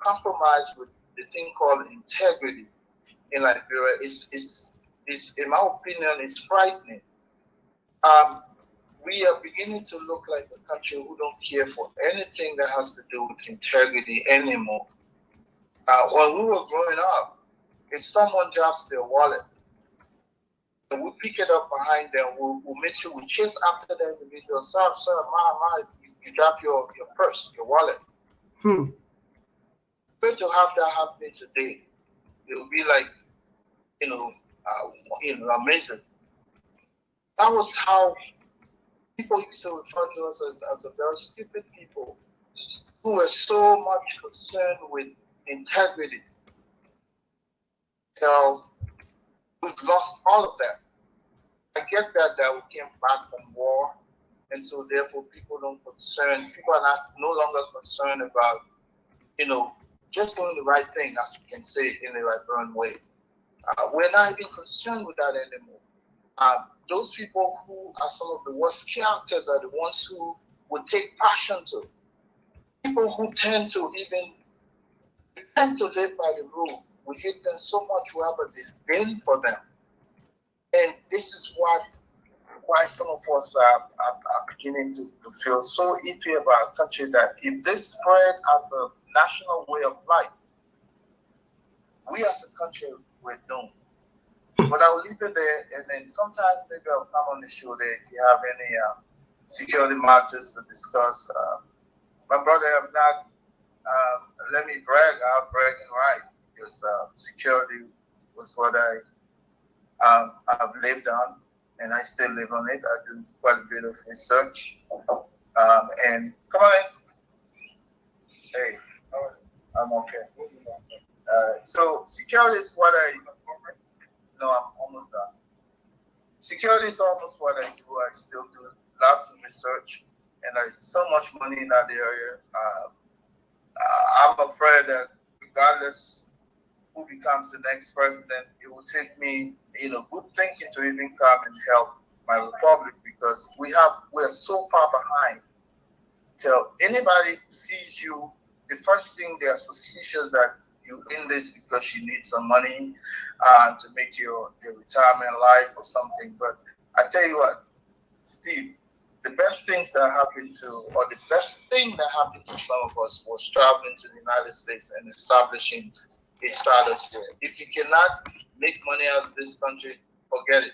compromise with the thing called integrity in Liberia is in my opinion, is frightening. We are beginning to look like a country who don't care for anything that has to do with integrity anymore. When we were growing up, if someone drops their wallet, we pick it up behind them, we'll make sure we chase after the individual. Sir, ma, you drop your purse, your wallet. Going to have that happening today, it will be like, amazing. That was how people used to refer to us as a very stupid people who were so much concerned with integrity. We've lost all of that. I get that we came back from war, and so therefore people are no longer concerned about, just doing the right thing, as we can say in the Liberian way. We're not even concerned with that anymore. Those people who are some of the worst characters are the ones who would take passion to. People who tend to live by the rule. We hate them so much, we have a disdain for them. And this is why some of us are beginning to feel so iffy about a country that if this spread as a national way of life, we as a country, we're doomed. But I'll leave it there, and then sometimes maybe I'll come on the show there if you have any security matters to discuss. My brother, I'm not. Let me brag. I'm bragging right because security was what I've lived on, and I still live on it. I do quite a bit of research. And come on, hey, I'm okay. So security is what I. No, I'm almost done. Security is almost what I do. I still do lots of research, and there's so much money in that area. I'm afraid that regardless who becomes the next president, it will take me, good thinking to even come and help my republic because we're so far behind. Till anybody sees you, the first thing they are suspicious that you in this because you need some money to make your retirement life or something. But I tell you what, Steve, the best things that happened or the best thing that happened to some of us was traveling to the United States and establishing a status here. If you cannot make money out of this country, forget it.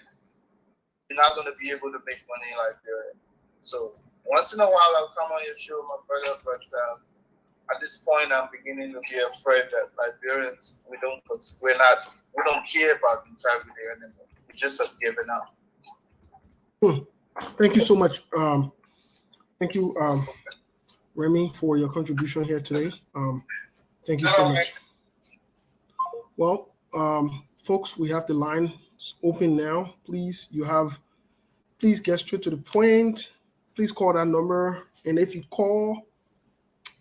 You're not going to be able to make money in Liberia. So once in a while, I'll come on your show, my brother, but at this point, I'm beginning to be afraid that Liberians, we don't care about integrity anymore. We just have given up. Thank you so much. Thank you, Remy, for your contribution here today. Thank you so much. Well, folks, we have the line open now. Please get straight to the point. Please call that number. And if you call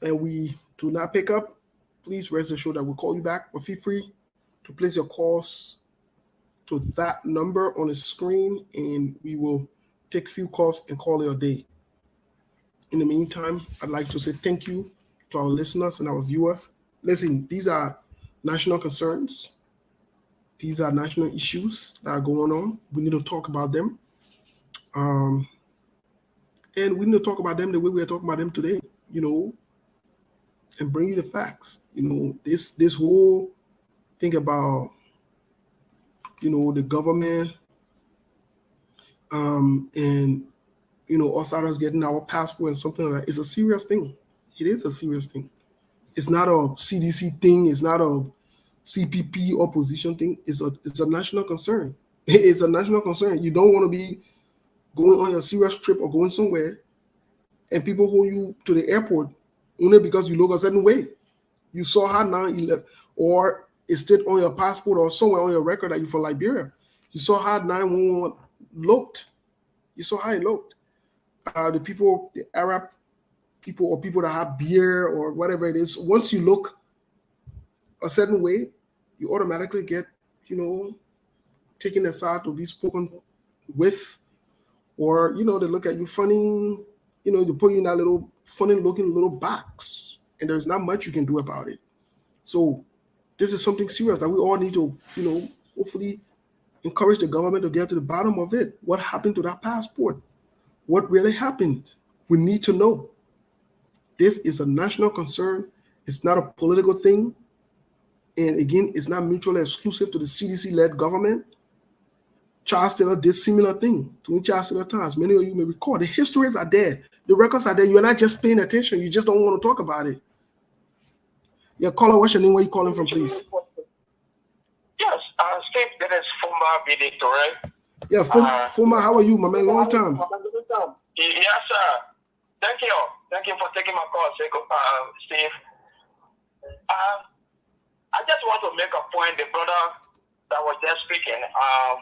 and we do not pick up, please rest assured that we'll call you back. But feel free to place your calls to that number on the screen, and we will take few calls and call it a day. In the meantime, I'd like to say thank you to our listeners and our viewers. Listen, these are national concerns. These are national issues that are going on. We need to talk about them. And we need to talk about them the way we are talking about them today, and bring you the facts. This whole thing about, the government and, outsiders getting our passport and something like that is a serious thing. It is a serious thing. It's not a CDC thing. It's not a CPP opposition thing. It's a national concern. It's a national concern. You don't want to be going on a serious trip or going somewhere and people hold you to the airport only because you look a certain way. You saw how 9/11, or it stayed on your passport or somewhere on your record that you're from Liberia. You saw how 911 looked. You saw how it looked. The Arab people or people that have beer or whatever it is, once you look a certain way, you automatically get, taken aside to be spoken with, or, they look at you funny, they put you in that little funny looking little box, and there's not much you can do about it. So this is something serious that we all need to, hopefully encourage the government to get to the bottom of it. What happened to that passport? What really happened? We need to know. This is a national concern. It's not a political thing. And again, it's not mutually exclusive to the CDC-led government. Charles Taylor did similar thing to Charles Taylor times. Many of you may recall. The histories are there. The records are there. You're not just paying attention. You just don't want to talk about it. Yeah, caller, what's your name? Where are you calling from, please? Yes, Steve, that is Fuma Bidito, right? Yeah, Fuma, how are you, my man? Long time. Yes, sir. Thank you. Thank you for taking my call, Steve. I just want to make a point, the brother that was just speaking. I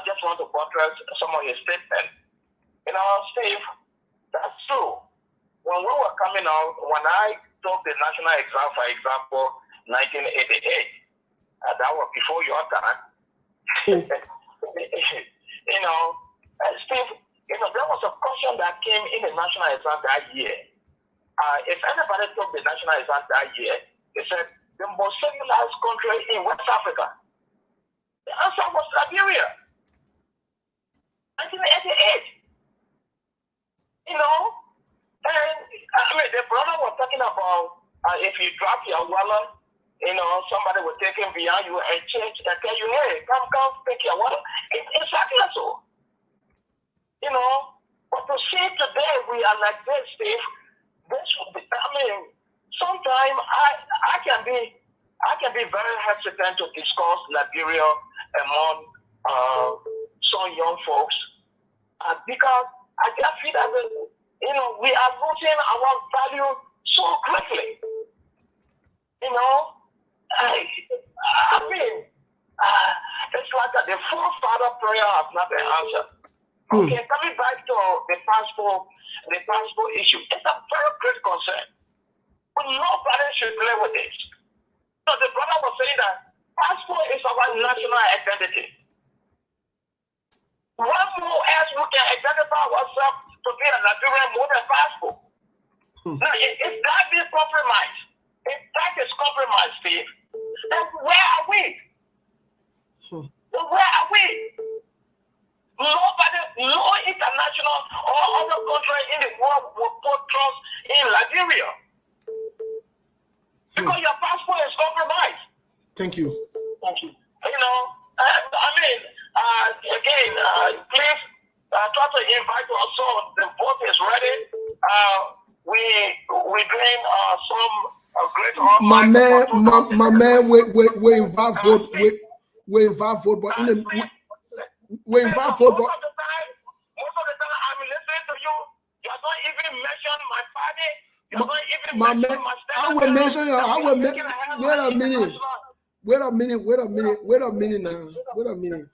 just want to buttress some of his statements. Steve, that's true. When we were coming out, when I took the national exam, for example, 1988, that was before your time. Steve, there was a question that came in the national exam that year. If anybody took the national exam that year, they said the most civilized country in West Africa. The answer was Liberia. 1988. And the brother was talking about if you drop your wallet somebody will take him behind you and change and tell you, hey, come take your water. It's exactly so. But to see today we are like this, Steve, sometimes I can be very hesitant to discuss Liberia among some young folks because I just feel that we are losing our value so quickly. It's like the forefather prayer has not been answered. Okay, coming back to the passport issue, it's a very great concern. But nobody should play with this. So the brother was saying that passport is our national identity. What more else we can identify ourselves to be a Nigerian more than passport? Now, if that is compromised, if that is compromised, Steve, then where are we? Where are we? Nobody, no international or other country in the world will put trust in Liberia. Because your passport is compromised. Thank you. Again, please try to invite us so the vote is ready. We're doing some great. My man, we invite vote. We invite vote, but we invite vote. Most of the time, I'm listening to you. You don't even mention my party. You don't even mention my state. I will mention you. I will mention. Wait a minute now.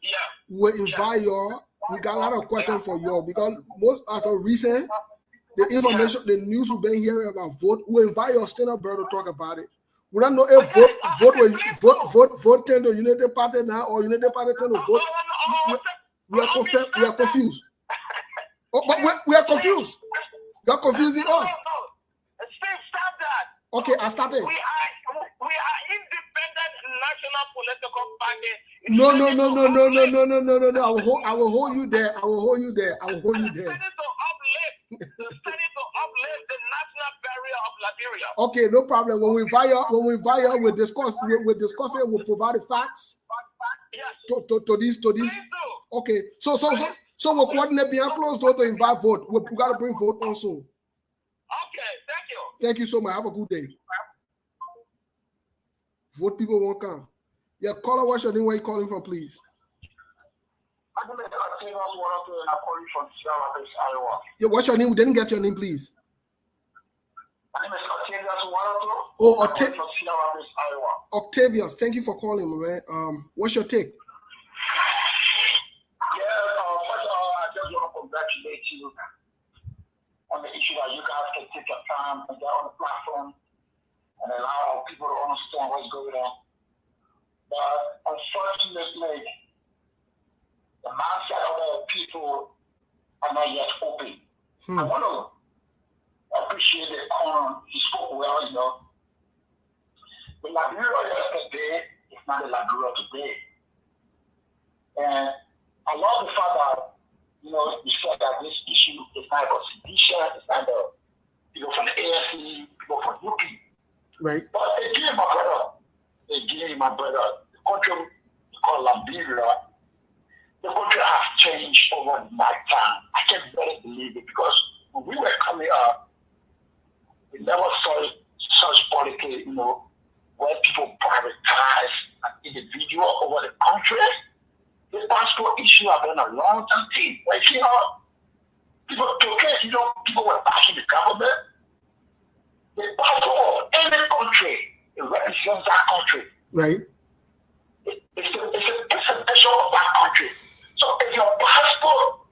Yeah. We invite y'all. We got a lot of questions for y'all because most as of recent, the information, the news we've been hearing about vote. We invite your stand up brother to talk about it. We don't know if vote turn to United Party now or United Party turn to vote. We are confused. But we are confused. You're confusing us. Steve, stop that. Okay, I stop it. We are independent national political party. No. I will hold you there. To uplift the national barrier of Liberia. Okay, no problem. When we invite you, we'll discuss it. We'll provide the facts. Yes. To these. Okay, so we'll coordinate behind closed door to invite vote. We got to bring vote on soon. Okay, thank you. Thank you so much. Have a good day. Vote people won't come. Yeah, caller, what's your name? Where you calling from, please? I'm going to continue and I'm calling from Iowa. Yeah, what's your name? We didn't get your name, please. My name is Octavius Wanato. Oh, Iowa. Octavius, thank you for calling, my man. What's your take? First of all, I just want to congratulate you on the issue that you guys can take your time and get on the platform and allow people to understand what's going on. But unfortunately, the mindset of the people are not yet open. I want to appreciate the corner. He spoke well, The Liberia yesterday is not the Liberia today. And I love the fact that, you said that this issue is not about sedition, it's not about people from the AFC, people from UP. Right. But again, my brother, the country called Liberia, the country has changed over my time. I can't really believe it because when we were coming up, we never saw such politics, where people privatize an individual over the country. The passport issue has been a long time thing. Like, people were bashing the government. The passport of any country, it represents that country. Right. It's a picture of that country. So if your passport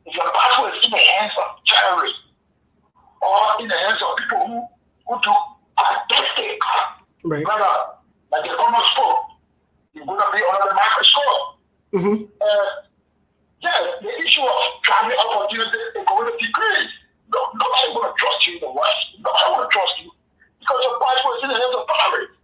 is in the hands of terrorists or in the hands of people who do identity, right, brother, like the former spoke, you're going to be under the microscope. The issue of traveling opportunity is going to decrease. Nobody going to trust you in the West. Nobody want to trust you because your passport is in the hands of terrorists.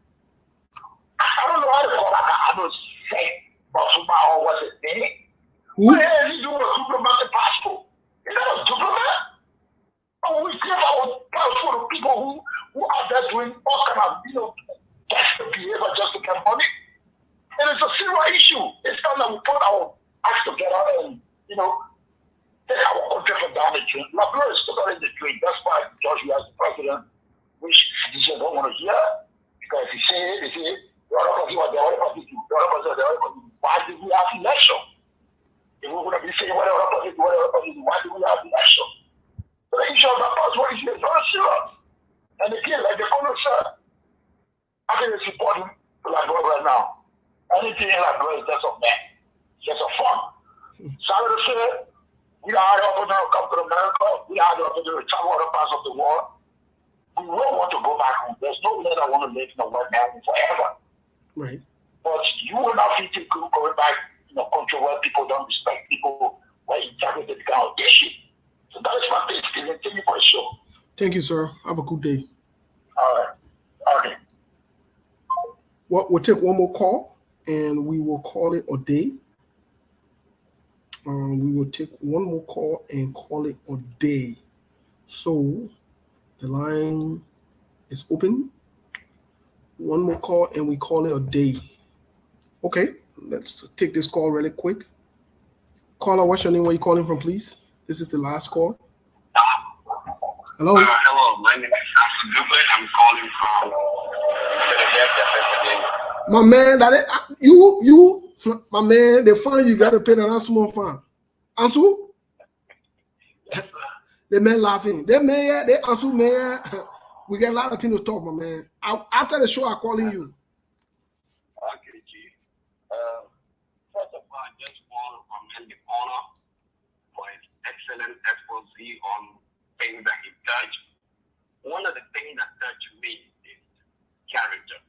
I don't know how to call that. I don't say, but somehow what's his name? What the hell is he doing with a diplomatic passport? Is that a diplomat? Oh, we give our passport to people who are there doing all kind of, behavior just to get money. And it's a serious issue. It's time that we put our acts together and, take our country for damage. Liberia is totally in the street. That's why George as the president, which citizens don't want to hear. Because they say, why did we have election? If we're going to be saying whatever, why do we have election? So the issue of that passport is very serious. And again, like the Colonel said, I think it's important to Liberia right now. Anything in Liberia is just a man. It's just a fun. Sorry to say, we don't have the opportunity to come to America. We don't have the opportunity to travel other parts of the world. We will want to go back home. There's no man that want to live in a white man forever. Right. But you will not feel too good going back in a country where people don't respect people, where integrity becomes an issue. So that is my thing, Stephen. Thank you for the show. Thank you, sir. Have a good day. All right. Okay. Well, we'll take one more call, and we will call it a day. We will take one more call and call it a day. So the line is open. One more call, and we call it a day. Okay, let's take this call really quick. Caller, what's your name? Where are you calling from, please? This is the last call. Hello. Hello, my name is Dubert. I'm calling from Philadelphia, Pennsylvania. My man, my man, the fine you got to pay that small fine. Ansu? Yes, The man laughing. They Ansu, man. We get a lot of things to talk, my man. After the show, I'm calling you. Okay, G. First of all, I just want to commend the owner for his excellent expose on things that he touched. One of the things that touched me is character.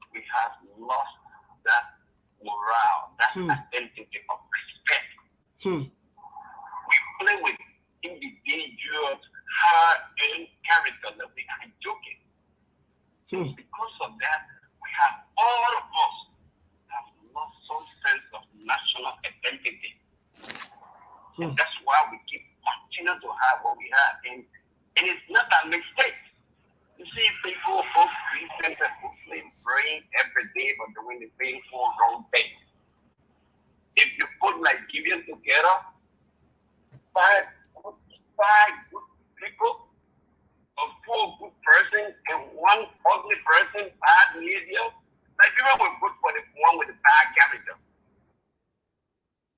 We have lost that morale, that identity of respect. We play with individuals, hard-earned character that we are joking. Because of that, we have all of us have lost some sense of national identity. And that's why we keep continuing to have what we have. And it's not a mistake. You see people both Christians and Muslims praying every day but doing the painful wrong thing. If you put Nigerians together, five good people, a four good person and one ugly person, bad behavior, Nigeria will put for the one with the bad character.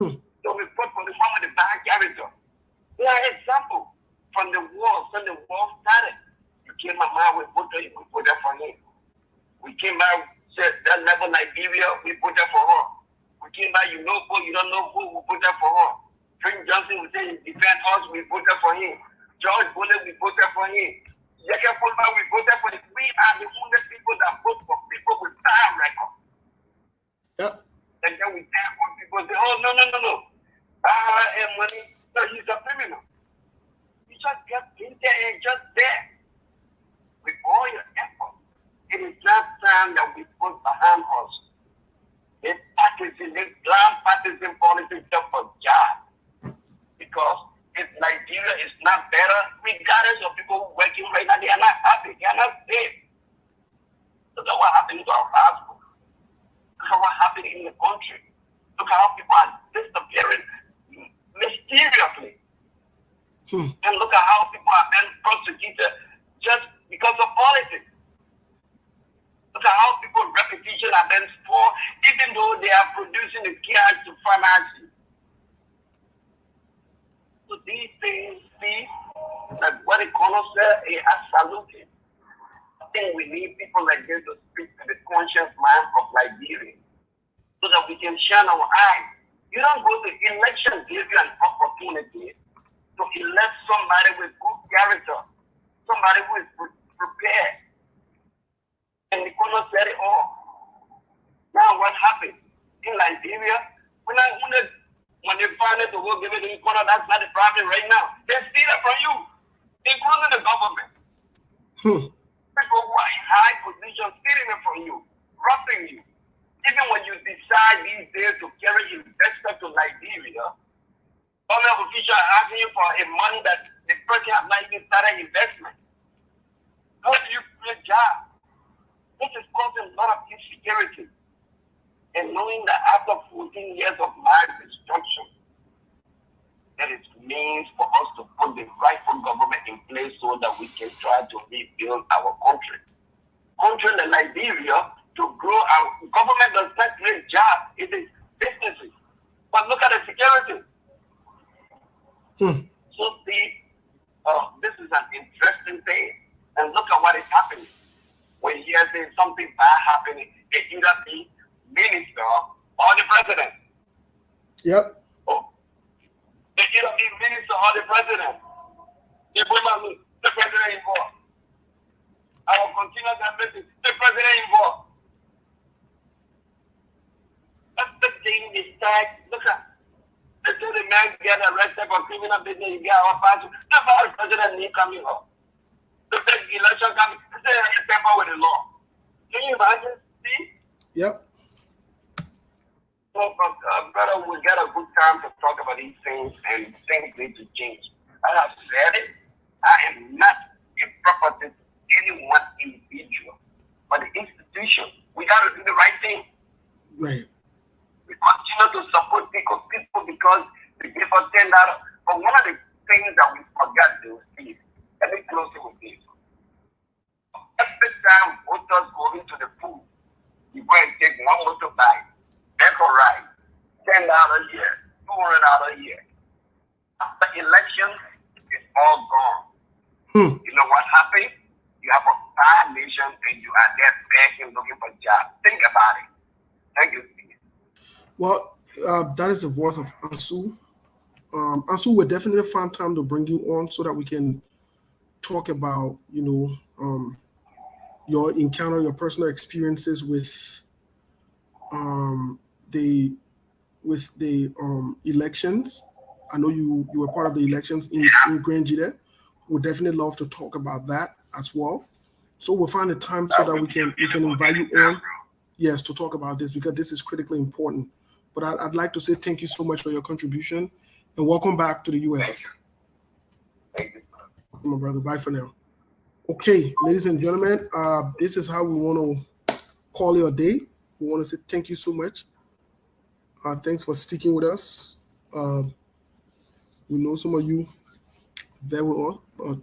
So we put for the one with the bad character. Yeah, example from the war, when the war started. We came out, we put that for him. We came out, said that level Liberia, we put that for her. We came out, you know who, you don't know who, we put that for her. Prince Johnson, we say defend us, we put that for him. George Bullet, we put that for him. Jacob Fulmer, we put that for him. We are the only people that vote for people with bad record. Yep. And then we tell people, say, oh, no. Power and money. No, he's a criminal. He just got in there and just there. With all your effort. It is not time that we put behind us. This blind partisan politics just for jobs. Because if Nigeria is not better, regardless of people working right now, they are not happy, they are not safe. Look at what happened to our passport. Look at what happened in the country. Look at how people are disappearing mysteriously. And look at how people are being prosecuted just because of politics. Look at how people's reputation are being spoiled, even though they are producing the cash to finance it. So these things, see, like what the Colonel said, I salute him. I think we need people like this to speak to the conscious mind of Liberia so that we can shine our eyes. You don't go to election, give you an opportunity to elect somebody with good character, somebody who is prepared. And the Colonel said it all. Now what happened? In Liberia, when they find it to go give it to the Colonel, that's not the problem right now. They steal it from you, including the government. People who are in high position stealing it from you, robbing you. Even when you decide these days to carry investor to Liberia, government officials are asking you for a money that the person has not even started investment. How do you create jobs? This is causing a lot of insecurity. And knowing that after 14 years of mass destruction, that it means for us to put the rightful government in place so that we can try to rebuild our country. Country like Liberia, to grow our government does not create jobs, it is businesses. But look at the security. So see, this is an interesting thing. And look at what is happening. When you hear something bad happening, it either be minister or the president. Yep. It either be minister or the president. The president involved. I will continue that message. The president involved. That's the thing they start. Look at. They say the man get arrested for criminal business. You get our pastor. That's how the president need coming up. The next election coming. They say they temper with the law. Can you imagine? See? Yep. So, brother, we got a good time to talk about these things, and things need to change. I have said it. I am not a property to any one individual, but the institution. We got to do the right thing. Right. We continue to support people because they give us $10. But one of the things that we forgot to see, let me close it with this. Every time voters go into the pool, you go and take one motorbike. That's all right. $10 a year, $200 a year. After elections, it's all gone. You know what happened? You have a bad nation and you are there begging, looking for jobs. Think about it. Thank you, Steve. Well, that is the voice of Ansu. Ansu, we'll definitely find time to bring you on so that we can talk about, your encounter, your personal experiences with the elections. I know you were part of the elections in Grand Jide. We'd definitely love to talk about that as well. So we'll find a time so that we can invite you on, yes, to talk about this because this is critically important. But I'd like to say thank you so much for your contribution and welcome back to the U.S. Thank you. My brother, bye for now. Okay, ladies and gentlemen, this is how we want to call it a day. We want to say thank you so much. Thanks for sticking with us. We know some of you very well, but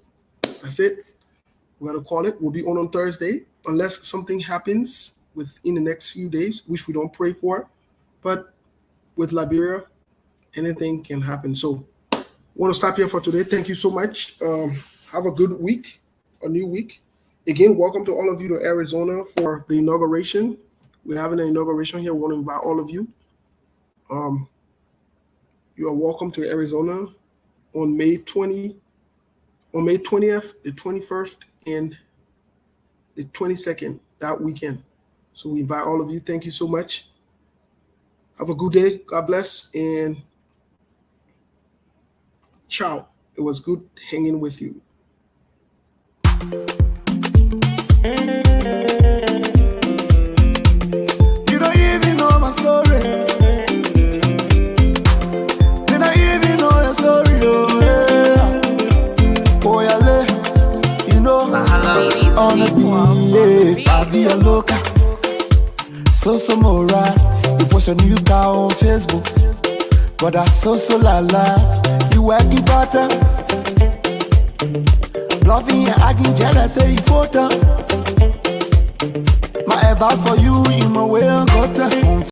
that's it. We got to call it. We'll be on Thursday unless something happens within the next few days, which we don't pray for. But with Liberia, anything can happen. So I want to stop here for today. Thank you so much. Have a good week, a new week. Again, welcome to all of you to Arizona for the inauguration. We're having an inauguration here. We want to invite all of you. You are welcome to Arizona on May 20th, the 21st, and the 22nd, that weekend. So we invite all of you. Thank you so much. Have a good day. God bless. And ciao. It was good hanging with you. You don't even know my story. You don't even know your story, oh yeah. Oh yeah, you know, on the day, I be a loca. So moral. You post a new car on Facebook, but that's so la la. You working butter, bluffing and acting jealous, say you photo. My advice for you in my way and gutter.